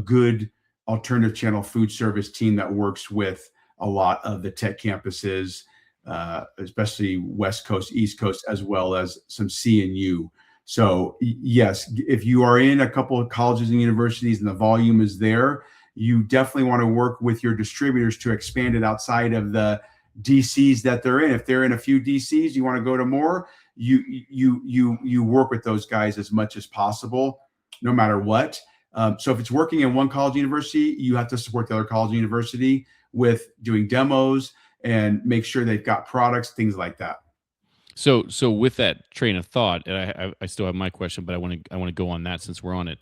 Speaker 3: good alternative channel food service team that works with a lot of the tech campuses, especially West Coast, East Coast, as well as some CNU. So yes, if you are in a couple of colleges and universities and the volume is there, you definitely want to work with your distributors to expand it outside of the DCs that they're in. If they're in a few DCs, you want to go to more, you work with those guys as much as possible, no matter what. So if it's working in one college university, you have to support the other college university with doing demos and make sure they've got products, things like that.
Speaker 1: So with that train of thought, and I still have my question, but I want to go on that since we're on it.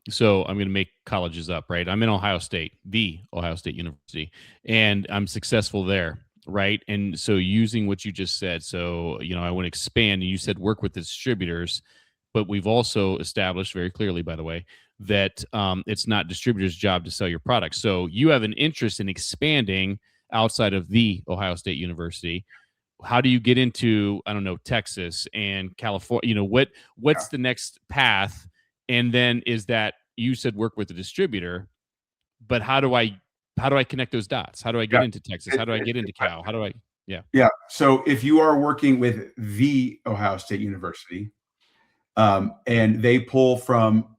Speaker 1: So I'm going to make colleges up, right? I'm in Ohio State, the Ohio State University, and I'm successful there, right? And so using what you just said, so I want to expand. And you said work with the distributors, but we've also established very clearly, by the way, that it's not distributors' job to sell your product. So you have an interest in expanding outside of the Ohio State University. How do you get into, I don't know, Texas and California? What's the next path? And then is that, you said work with the distributor, but how do I connect those dots? How do I get into Texas? How do I get into Cal? How do I? Yeah.
Speaker 3: So if you are working with the Ohio State University, and they pull from,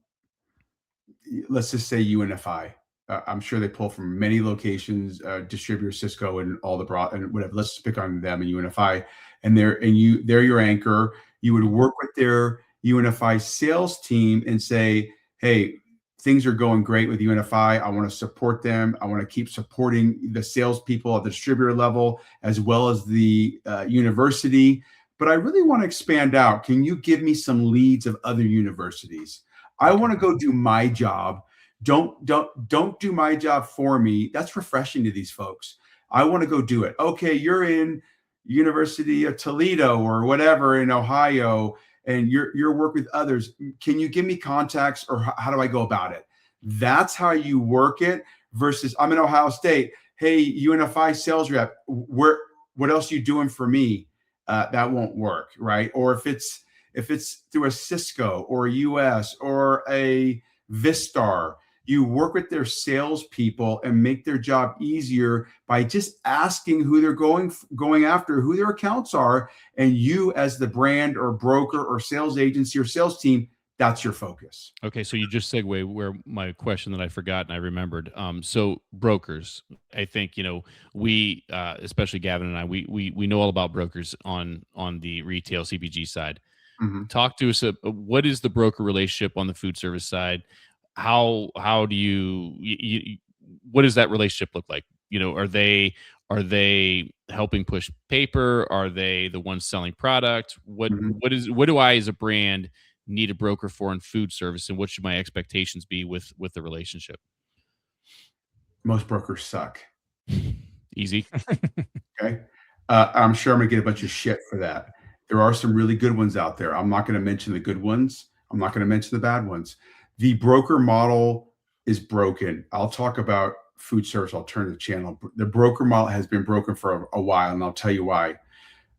Speaker 3: let's just say Unify. I'm sure they pull from many locations, distributors, Cisco, and all the broad and whatever. Let's pick on them and Unify, and they're your anchor. You would work with their Unify sales team and say, "Hey, things are going great with Unify. I want to support them. I want to keep supporting the salespeople at the distributor level as well as the university. But I really want to expand out. Can you give me some leads of other universities? I want to go do my job." Don't do my job for me. That's refreshing to these folks. I want to go do it. Okay, you're in University of Toledo or whatever in Ohio, and you're work with others. Can you give me contacts, or how do I go about it? That's how you work it. Versus I'm in Ohio State. Hey, Unify sales rep. What else are you doing for me? That won't work, right? Or if it's through a Cisco or a US or a Vistar. You work with their salespeople and make their job easier by just asking who they're going after, who their accounts are, and you as the brand or broker or sales agency or sales team, that's your focus.
Speaker 1: Okay, so you just segue where my question that I forgot and I remembered. So brokers, I think we, especially Gavin and I, we know all about brokers on the retail CPG side. Mm-hmm. Talk to us. What is the broker relationship on the food service side? How do you what does that relationship look like? Are they helping push paper? Are they the ones selling product? What do I as a brand need a broker for in food service, and what should my expectations be with the relationship?
Speaker 3: Most brokers suck.
Speaker 1: Easy.
Speaker 3: Okay. I'm sure I'm gonna get a bunch of shit for that. There are some really good ones out there. I'm not going to mention the good ones. I'm not going to mention the bad ones. The broker model is broken. I'll talk about food service alternative channel. The broker model has been broken for a while, and I'll tell you why.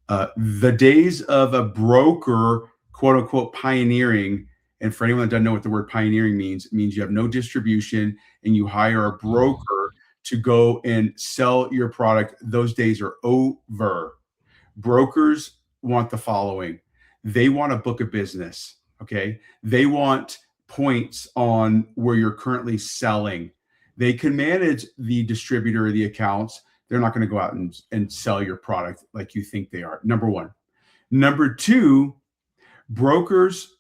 Speaker 3: The days of a broker, quote unquote, pioneering, and for anyone that doesn't know what the word pioneering means, it means you have no distribution and you hire a broker to go and sell your product. Those days are over. Brokers want the following. They want a book of business. Okay. They want points on where you're currently selling. They can manage the distributor or the accounts. They're not going to go out and sell your product like you think they are. Number one. Number two, brokers,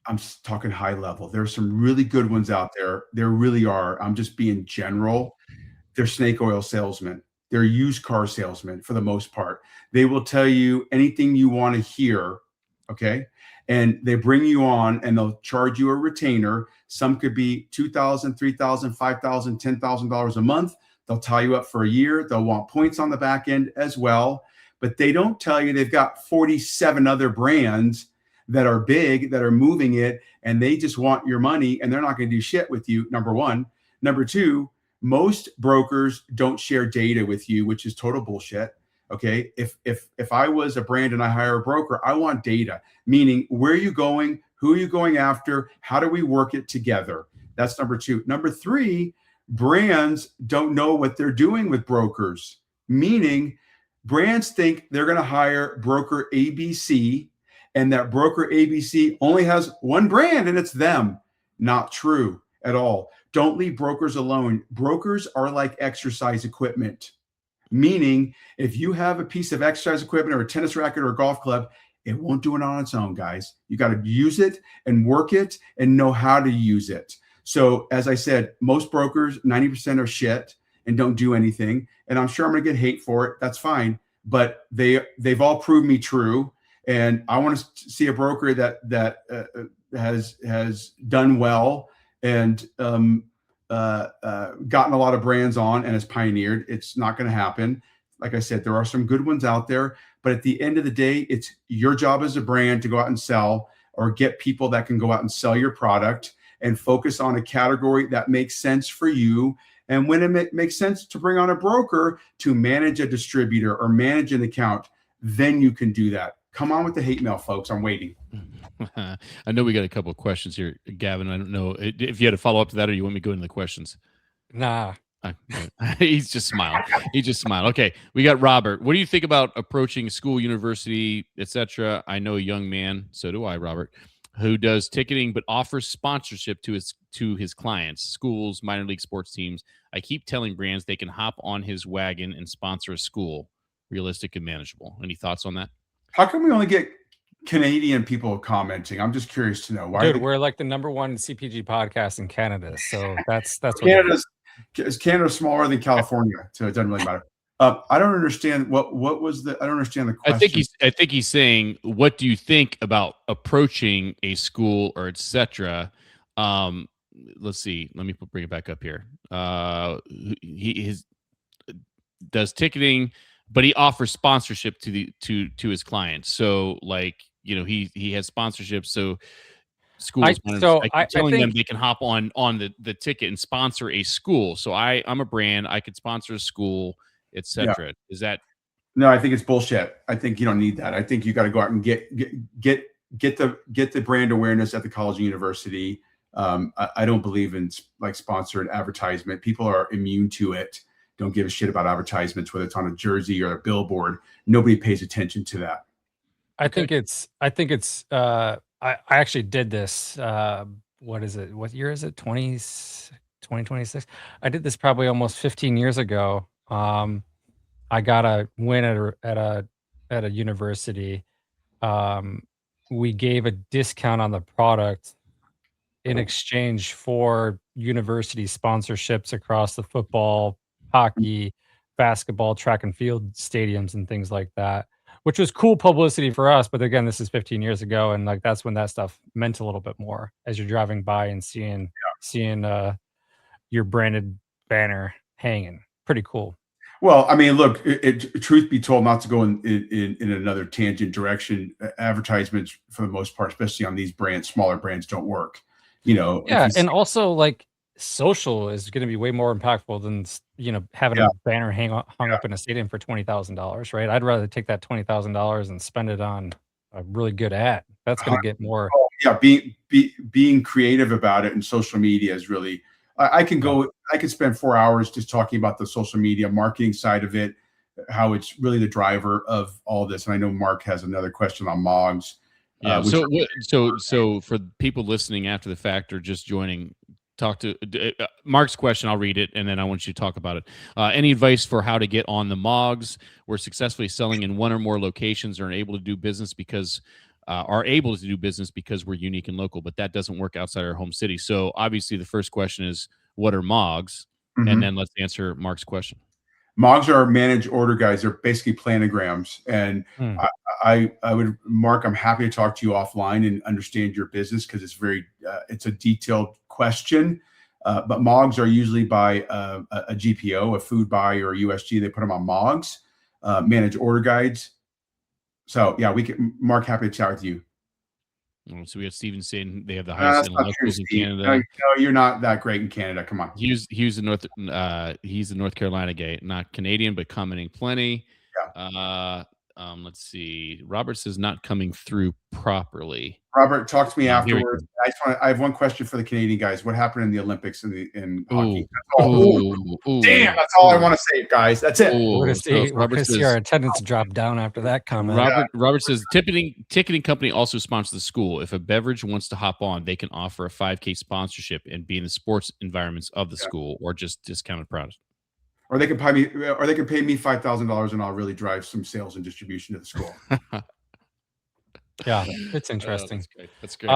Speaker 3: I'm talking high level. There's some really good ones out there. There really are. I'm just being general. They're snake oil salesmen. They're used car salesmen for the most part. They will tell you anything you want to hear. Okay. And they bring you on and they'll charge you a retainer. Some could be $2,000, $3,000, $5,000, $10,000 a month. They'll tie you up for a year. They'll want points on the back end as well. But they don't tell you they've got 47 other brands that are big, that are moving it, and they just want your money and they're not going to do shit with you, number one. Number two, most brokers don't share data with you, which is total bullshit. Okay. If I was a brand and I hire a broker, I want data, meaning where are you going? Who are you going after? How do we work it together? That's number two. Number three, brands don't know what they're doing with brokers, meaning brands think they're going to hire broker ABC and that broker ABC only has one brand and it's them. Not true at all. Don't leave brokers alone. Brokers are like exercise equipment, meaning if you have a piece of exercise equipment or a tennis racket or a golf club, it won't do it on its own, guys. You got to use it and work it and know how to use it. So as I said, most brokers, 90% are shit and don't do anything. And I'm sure I'm going to get hate for it. That's fine. But they've all proved me true. And I want to see a broker that has done well and gotten a lot of brands on and has pioneered. It's not going to happen. Like I said, there are some good ones out there, but at the end of the day, it's your job as a brand to go out and sell or get people that can go out and sell your product and focus on a category that makes sense for you. And when it makes sense to bring on a broker to manage a distributor or manage an account, then you can do that. Come on with the hate mail, folks. I'm waiting.
Speaker 1: I know we got a couple of questions here, Gavin. I don't know if you had a follow up to that or you want me to go into the questions.
Speaker 2: Nah.
Speaker 1: He's just smiled. He just smiled. Okay, we got Robert. What do you think about approaching school, university, etc.? I know a young man, so do I, Robert, who does ticketing but offers sponsorship to his clients, schools, minor league sports teams. I keep telling brands they can hop on his wagon and sponsor a school. Realistic and manageable. Any thoughts on that?
Speaker 3: How come we only get Canadian people commenting? I'm just curious to know why.
Speaker 2: Dude, we're like the #1 CPG podcast in Canada, so that's what
Speaker 3: is Canada smaller than California, so it doesn't really matter. I don't understand what was the. I don't understand the question.
Speaker 1: I think he's saying, what do you think about approaching a school or etc.? Let's see. Let me bring it back up here. He does ticketing, but he offers sponsorship to his clients. So like, he has sponsorship. So schools, telling them they can hop on the ticket and sponsor a school. So I'm a brand, I could sponsor a school, etc. Yeah. Is that?
Speaker 3: No, I think it's bullshit. I think you don't need that. I think you got to go out and get the brand awareness at the college and university. I don't believe in like sponsored advertisement. People are immune to it. Don't give a shit about advertisements, whether it's on a jersey or a billboard. Nobody pays attention to that.
Speaker 2: I think it's I actually did this. What is it? What year is it? 2026. I did this probably almost 15 years ago. I got a win at a university. We gave a discount on the product in exchange for university sponsorships across the football, hockey, basketball, track and field stadiums and things like that, which was cool publicity for us. But again, this is 15 years ago. And like, that's when that stuff meant a little bit more as you're driving by and seeing your branded banner hanging. Pretty cool.
Speaker 3: Well, I mean, look, truth be told, not to go in another tangent direction, advertisements for the most part, especially on these brands, smaller brands, don't work.
Speaker 2: Yeah. And also like social is going to be way more impactful than, having a banner hung up in a stadium for $20,000, right? I'd rather take that $20,000 and spend it on a really good ad. That's going to get more.
Speaker 3: Being creative about it and social media is really, I could spend 4 hours just talking about the social media marketing side of it, how it's really the driver of all this. And I know Mark has another question on Mogs.
Speaker 1: Yeah. So for people listening after the fact or just joining, talk to Mark's question. I'll read it, and then I want you to talk about it. Any advice for how to get on the MOGs? We're successfully selling in one or more locations, or are able to do business because we're unique and local, but that doesn't work outside our home city. So obviously, the first question is, what are MOGs? And then let's answer Mark's question.
Speaker 3: MOGs are managed order guides. They're basically planograms. And I would, Mark, I'm happy to talk to you offline and understand your business, because it's it's a detailed question. But MOGs are usually by a GPO, a food buy, or a USG. They put them on MOGs, managed order guides. So yeah, Mark, happy to chat with you.
Speaker 1: So we have Steven saying they have the highest locals in Canada.
Speaker 3: No, you're not that great in Canada. Come on.
Speaker 1: He's a North Carolina guy, not Canadian, but commenting plenty.
Speaker 3: Yeah.
Speaker 1: Let's see. Robert says not coming through properly.
Speaker 3: Robert, talk to me afterwards. I have one question for the Canadian guys. What happened in the Olympics in hockey? Damn, that's all I want to say, guys. That's it.
Speaker 2: We're going to see our attendance drop down after that comment.
Speaker 1: Robert says ticketing company also sponsors the school. If a beverage wants to hop on, they can offer a 5K sponsorship and be in the sports environments of the school, or just discounted product.
Speaker 3: Or they can pay me $5,000, and I'll really drive some sales and distribution to the school.
Speaker 2: Yeah, it's interesting.
Speaker 1: That's great.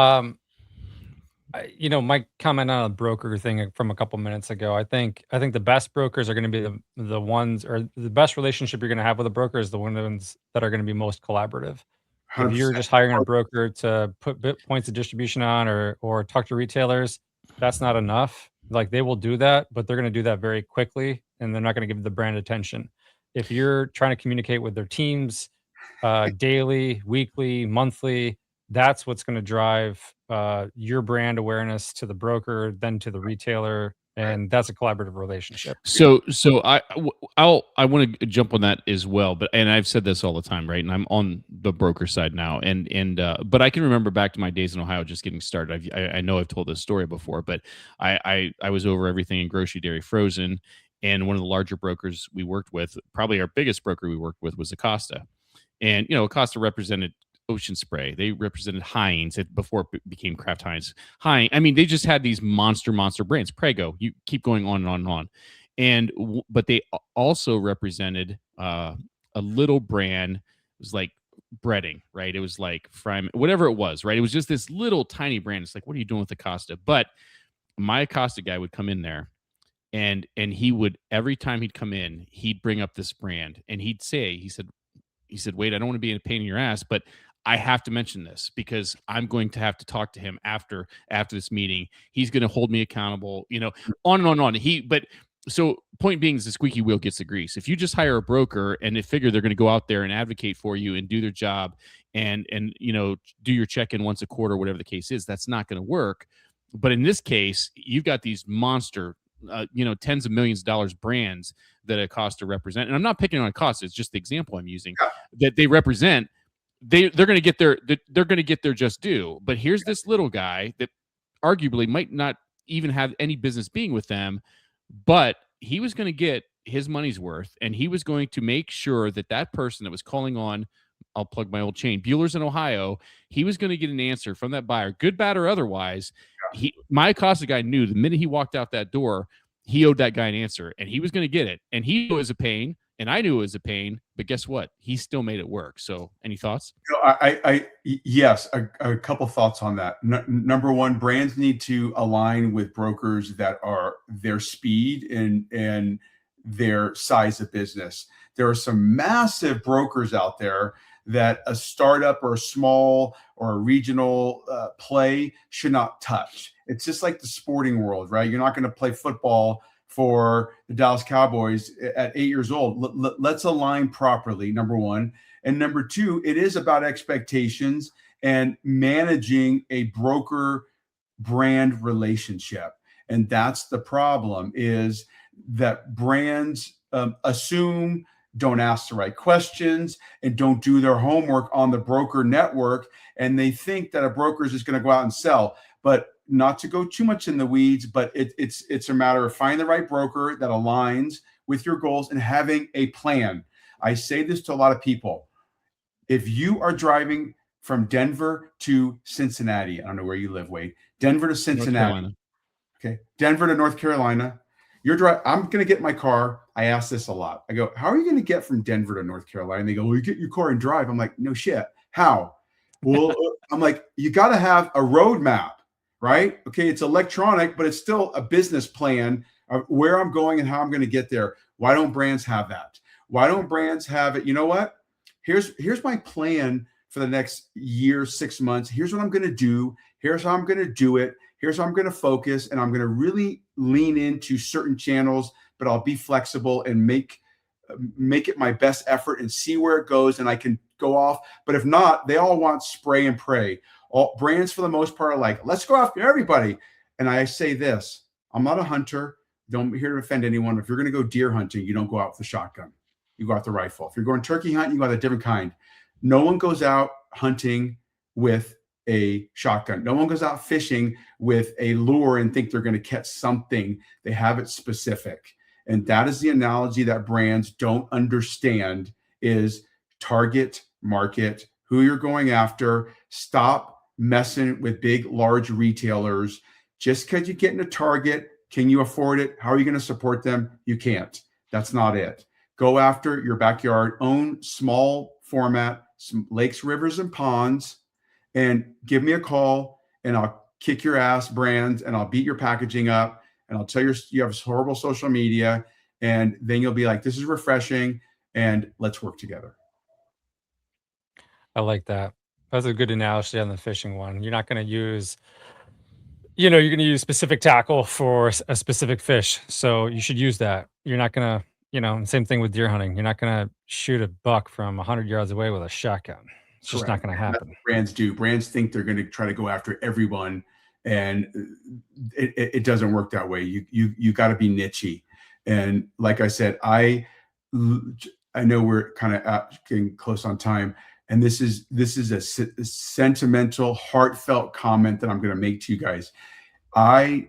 Speaker 2: Mike comment on a broker thing from a couple minutes ago. I think the best brokers are going to be the ones, or the best relationship you're going to have with a broker is the ones that are going to be most collaborative. 100%. If you're just hiring a broker to put points of distribution on or talk to retailers, that's not enough. Like, they will do that, but they're going to do that very quickly, and they're not going to give the brand attention. If you're trying to communicate with their teams daily, weekly, monthly, that's what's going to drive your brand awareness to the broker, then to the retailer, and that's a collaborative relationship.
Speaker 1: So I want to jump on that as well, and I've said this all the time, right? And I'm on the broker side now, but I can remember back to my days in Ohio, just getting started. I know I've told this story before, but I was over everything in grocery, dairy, frozen, and one of the larger brokers we worked with, probably our biggest broker we worked with, was Acosta. And, Acosta represented Ocean Spray. They represented Heinz before it became Kraft Heinz. They just had these monster brands. Prego. You keep going on and on and on. But they also represented a little brand. It was like breading, right? It was like Fryman, whatever it was, right? It was just this little tiny brand. It's like, what are you doing with Acosta? But my Acosta guy would come in there, and he would, every time he'd come in, he'd bring up this brand, and he said, wait, I don't want to be a pain in your ass, but I have to mention this because I'm going to have to talk to him after this meeting. He's going to hold me accountable, on and on and on. So point being is the squeaky wheel gets the grease. If you just hire a broker and they figure they're going to go out there and advocate for you and do their job and do your check-in once a quarter, whatever the case is, that's not going to work. But in this case, you've got these monster, tens of millions of dollars brands that Acosta represent. And I'm not picking on Acosta. It's just the example I'm using that they represent. They're going to get their just due. But here's this little guy that arguably might not even have any business being with them, but he was going to get his money's worth, and he was going to make sure that person that was calling on, I'll plug my old chain, Bueller's in Ohio, he was going to get an answer from that buyer, good, bad, or otherwise. My Acosta guy knew the minute he walked out that door, he owed that guy an answer, and he was going to get it. And he knew it was a pain, and I knew it was a pain, but guess what? He still made it work. So any thoughts?
Speaker 3: Yes, a couple thoughts on that. Number one, brands need to align with brokers that are their speed and their size of business. There are some massive brokers out there that a startup or a small or a regional play should not touch. It's just like the sporting world, right? You're not going to play football for the Dallas Cowboys at 8 years old. Let's align properly, number one. And number two, it is about expectations and managing a broker brand relationship. And that's the problem, is that brands assume, don't ask the right questions, and don't do their homework on the broker network. And they think that a broker is just going to go out and sell. But not to go too much in the weeds, but it's a matter of finding the right broker that aligns with your goals and having a plan. I say this to a lot of people. If you are driving from Denver to Cincinnati, I don't know where you live, Wade, Denver to Cincinnati. Okay. Denver to North Carolina. I'm going to get in my car. I ask this a lot. I go, how are you going to get from Denver to North Carolina? And they go, well, you get your car and drive. I'm like, no shit. How? Well, I'm like, you got to have a roadmap, right? Okay. It's electronic, but it's still a business plan of where I'm going and how I'm going to get there. Why don't brands have that? Why don't brands have it? You know what? Here's my plan for the next year, 6 months. Here's what I'm going to do. Here's how I'm going to do it. Here's how I'm going to focus. And I'm going to really lean into certain channels, but I'll be flexible and make it my best effort and see where it goes. And I can go off. But if not, they all want spray and pray. All brands for the most part are like, let's go after everybody. And I say this, I'm not a hunter. Don't here to offend anyone. If you're going to go deer hunting, you don't go out with a shotgun. You go out the rifle. If you're going turkey hunting, you go out a different kind. No one goes out hunting with a shotgun. No one goes out fishing with a lure and think they're going to catch something. They have it specific. And that is the analogy that brands don't understand is target market, who you're going after. Stop messing with big, large retailers. Just because you get into Target, can you afford it? How are you going to support them? You can't. That's not it. Go after your backyard, own small format, some lakes, rivers, and ponds, and give me a call and I'll kick your ass, brands, and I'll beat your packaging up and I'll tell you have horrible social media. And then you'll be like, this is refreshing and let's work together.
Speaker 2: I like that. That's a good analogy on the fishing one. You're not going to use, you're going to use specific tackle for a specific fish. So you should use that. You're not going to, same thing with deer hunting. You're not going to shoot a buck from 100 yards away with a shotgun. It's just not going to happen. That's what
Speaker 3: brands do. Brands think they're going to try to go after everyone, and it doesn't work that way. You got to be niche-y. And like I said, I know we're kind of getting close on time, and this is a sentimental, heartfelt comment that I'm going to make to you guys. I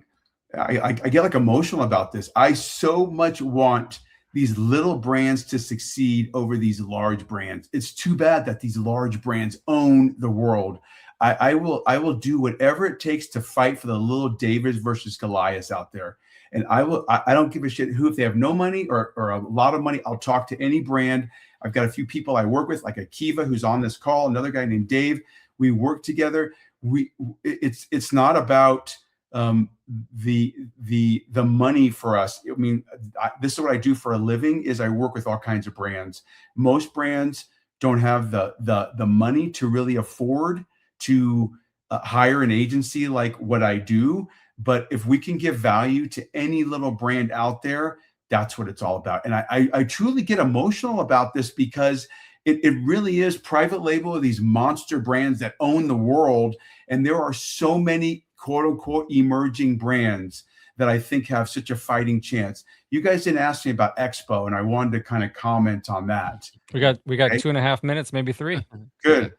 Speaker 3: get like emotional about this. I so much want these little brands to succeed over these large brands. It's too bad that these large brands own the world. I will do whatever it takes to fight for the little Davids versus Goliaths out there. And I don't give a shit who, if they have no money or a lot of money, I'll talk to any brand. I've got a few people I work with, like Akiva, who's on this call, another guy named Dave. We work together. It's not about the money for us. I mean, this is what I do for a living is I work with all kinds of brands. Most brands don't have the money to really afford to hire an agency like what I do. But if we can give value to any little brand out there, that's what it's all about. And I truly get emotional about this because it really is private label of these monster brands that own the world. And there are so many quote unquote emerging brands that I think have such a fighting chance. You guys didn't ask me about Expo, and I wanted to kind of comment on that.
Speaker 2: We got okay. 2.5 minutes, maybe 3.
Speaker 3: Good.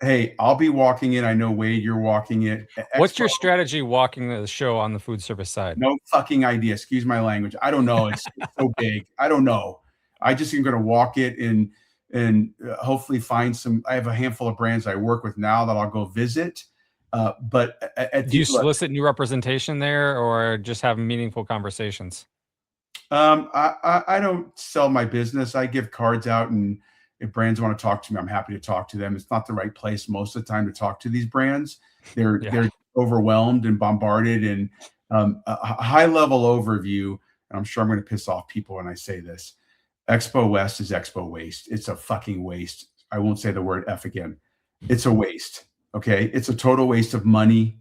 Speaker 3: Hey, I'll be walking it. I know, Wade, you're walking it. Expo,
Speaker 2: what's your strategy walking the show on the food service side?
Speaker 3: No fucking idea. Excuse my language. I don't know. It's so big. I don't know. I just am going to walk it and hopefully find some. I have a handful of brands I work with now that I'll go visit. But
Speaker 2: do you solicit new representation there or just have meaningful conversations?
Speaker 3: I don't sell my business. I give cards out, and if brands want to talk to me, I'm happy to talk to them. It's not the right place most of the time to talk to these brands. They're overwhelmed and bombarded, and a high level overview. And I'm sure I'm going to piss off people when I say this. Expo West is Expo Waste. It's a fucking waste. I won't say the word F again. It's a waste. Okay. It's a total waste of money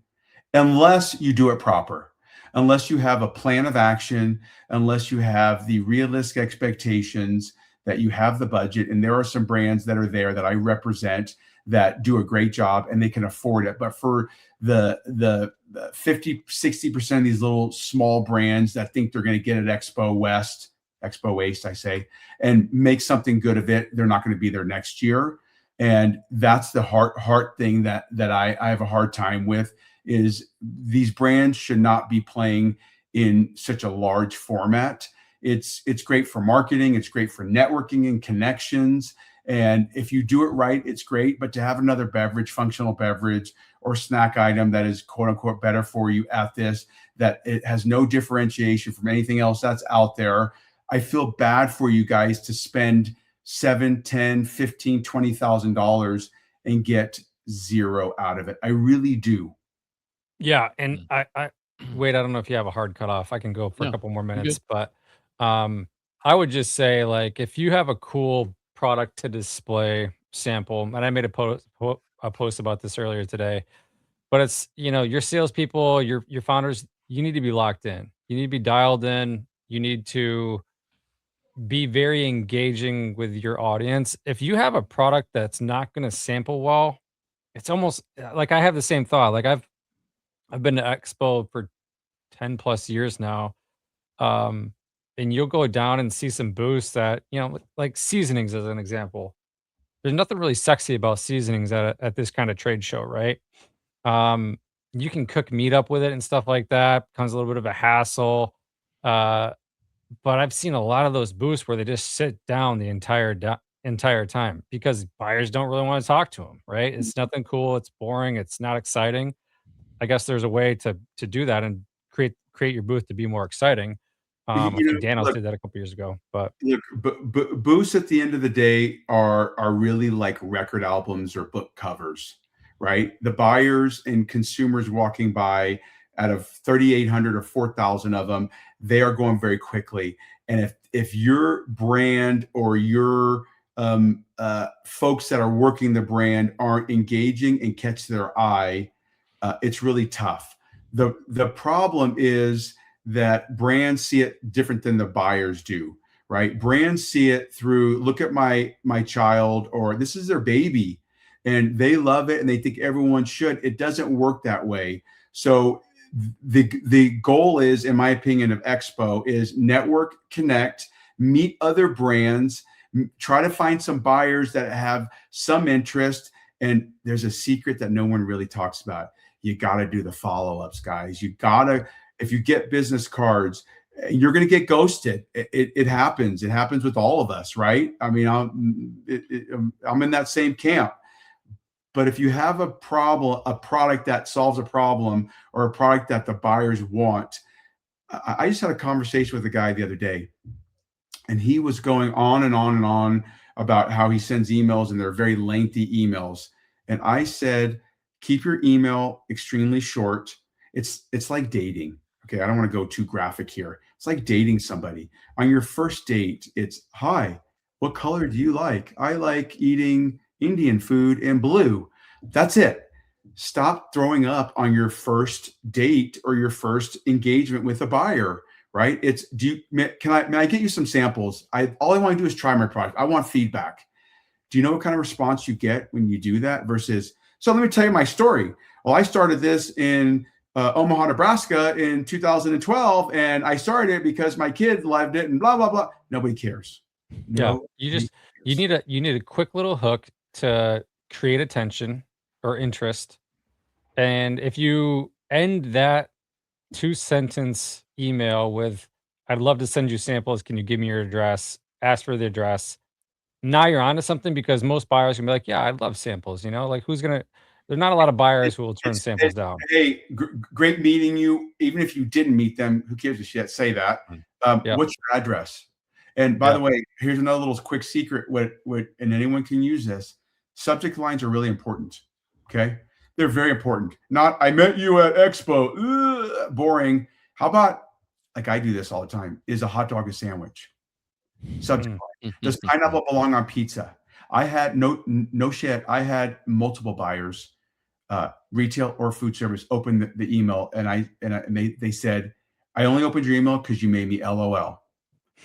Speaker 3: unless you do it proper, unless you have a plan of action, unless you have the realistic expectations that you have the budget. And there are some brands that are there that I represent that do a great job and they can afford it. But for the 50, 60% of these little small brands that think they're going to get at Expo Waste, I say, and make something good of it, they're not going to be there next year. And that's the heart thing that I have a hard time with is these brands should not be playing in such a large format. It's great for marketing. It's great for networking and connections. And if you do it right, it's great. But to have another beverage, functional beverage or snack item that is quote unquote better for you at this, that it has no differentiation from anything else that's out there, I feel bad for you guys to spend $7, $10, $15, $20,000 and get zero out of it. I really do.
Speaker 2: Yeah, and I wait, I don't know if you have a hard cutoff. I can go for a
Speaker 1: No,
Speaker 2: couple more
Speaker 1: you're
Speaker 2: minutes,
Speaker 1: good.
Speaker 2: but I would just say like if you have a cool product to display, sample, and I made a post about this earlier today, but it's your salespeople, your founders, you need to be locked in. You need to be dialed in. You need to be very engaging with your audience. If you have a product that's not going to sample well, it's almost like I have the same thought. Like I've been to Expo for 10 plus years now. Um, and you'll go down and see some booths that, like seasonings as an example. There's nothing really sexy about seasonings at this kind of trade show, right? Um, you can cook meat up with it and stuff like that. Becomes a little bit of a hassle. Uh, but I've seen a lot of those booths where they just sit down the entire time because buyers don't really want to talk to them, right? It's nothing cool. It's boring. It's not exciting. I guess there's a way to do that and create your booth to be more exciting. I think Daniels
Speaker 3: Look,
Speaker 2: did that a couple years ago, but
Speaker 3: booths at the end of the day are really like record albums or book covers, right? The buyers and consumers walking by, out of 3,800 or 4,000 of them, they are going very quickly. And if your brand or your folks that are working the brand aren't engaging and catch their eye, it's really tough. The problem is that brands see it different than the buyers do, right? Brands see it through, look at my child, or this is their baby and they love it and they think everyone should. It doesn't work that way. So the goal is, in my opinion, of Expo is network, connect, meet other brands, try to find some buyers that have some interest. And there's a secret that no one really talks about. You got to do the follow-ups, guys. You got to, if you get business cards, you're going to get ghosted. It happens. It happens with all of us, right? I mean, I'm in that same camp. But if you have a problem, a product that solves a problem, or a product that the buyers want, I just had a conversation with a guy the other day, and he was going on and on and on about how he sends emails and they're very lengthy emails. And I said, keep your email extremely short. It's like dating. Okay, I don't want to go too graphic here. It's like dating somebody. On your first date, it's, hi, what color do you like? I like eating Indian food in blue. That's it. Stop throwing up on your first date or your first engagement with a buyer, right? It's, may I get you some samples? All I want to do is try my product. I want feedback. Do you know what kind of response you get when you do that versus, so let me tell you my story. Well, I started this in Omaha, Nebraska in 2012, and I started it because my kid loved it and blah, blah, blah. Nobody cares.
Speaker 2: yeah, you need a quick little hook to create attention or interest. And if you end that 2 sentence email with, I'd love to send you samples. Can you give me your address? Ask for the address. Now you're onto something because most buyers can be like, yeah, I love samples. Like there's not a lot of buyers who will turn samples down.
Speaker 3: Hey, great meeting you. Even if you didn't meet them, who gives a shit? Say that.
Speaker 2: Yep.
Speaker 3: What's your address? And by the way, here's another little quick secret. And anyone can use this. Subject lines are really important. Okay, they're very important. Not, I met you at Expo. Ugh, boring. How about, like I do this all the time, is a hot dog a sandwich? Subject line. Does pineapple belong on pizza? I had no shit. I had multiple buyers, retail or food service, open the email, and they said, I only opened your email because you made me LOL.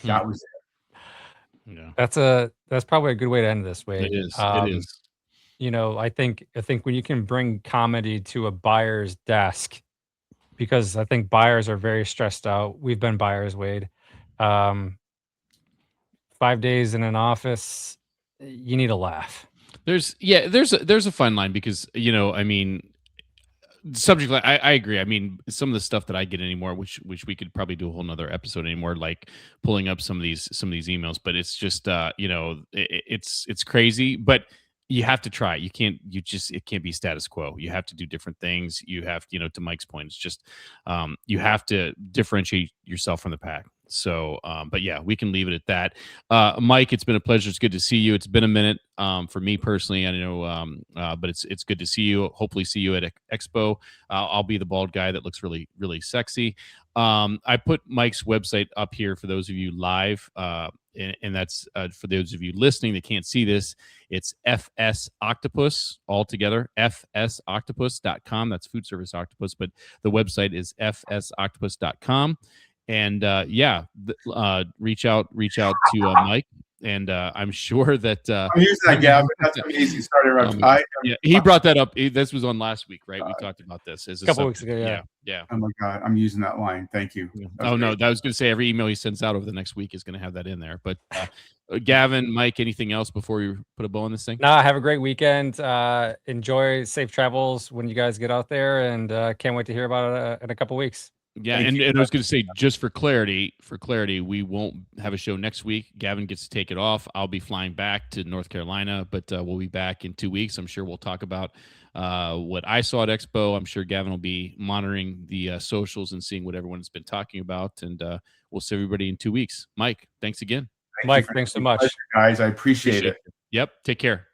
Speaker 3: That was it.
Speaker 1: Yeah,
Speaker 2: That's probably a good way to end this, Wade.
Speaker 1: it is. It is.
Speaker 2: I think when you can bring comedy to a buyer's desk, because I think buyers are very stressed out. We've been buyers, Wade. 5 days in an office, you need a laugh.
Speaker 1: There's a fine line because I mean, subject line, I agree. I mean, some of the stuff that I get anymore, which we could probably do a whole nother episode anymore, like pulling up some of these emails, but it's just it's crazy, but you have to try. It can't be status quo. You have to do different things. You have, to Mike's point, it's just you have to differentiate yourself from the pack. So, but yeah, we can leave it at that. Mike, it's been a pleasure. It's good to see you. It's been a minute for me personally. I know, but it's good to see you. Hopefully, see you at Expo. I'll be the bald guy that looks really, really sexy. I put Mike's website up here for those of you live, and that's for those of you listening that can't see this. It's FS Octopus all together, fsoctopus.com. That's food service octopus, but the website is fsoctopus.com. And reach out to Mike, and I'm sure that
Speaker 3: I'm using that, Gavin. That's amazing. Sorry,
Speaker 1: he brought that up. This was on last week, right? We talked about this as
Speaker 2: a couple weeks ago.
Speaker 1: Yeah.
Speaker 3: Oh my God, I'm using that line. Thank you.
Speaker 1: Oh no, I was going to say every email he sends out over the next week is going to have that in there. But Gavin, Mike, anything else before we put a bow on this thing?
Speaker 2: No, have a great weekend. Enjoy safe travels when you guys get out there, and can't wait to hear about it in a couple weeks.
Speaker 1: Yeah, and I was going to say, just for clarity, we won't have a show next week. Gavin gets to take it off. I'll be flying back to North Carolina, but we'll be back in 2 weeks. I'm sure we'll talk about what I saw at Expo. I'm sure Gavin will be monitoring the socials and seeing what everyone's been talking about, and we'll see everybody in 2 weeks. Mike, thanks again.
Speaker 2: Mike, thanks so much.
Speaker 3: Guys, I appreciate it.
Speaker 1: Yep, take care.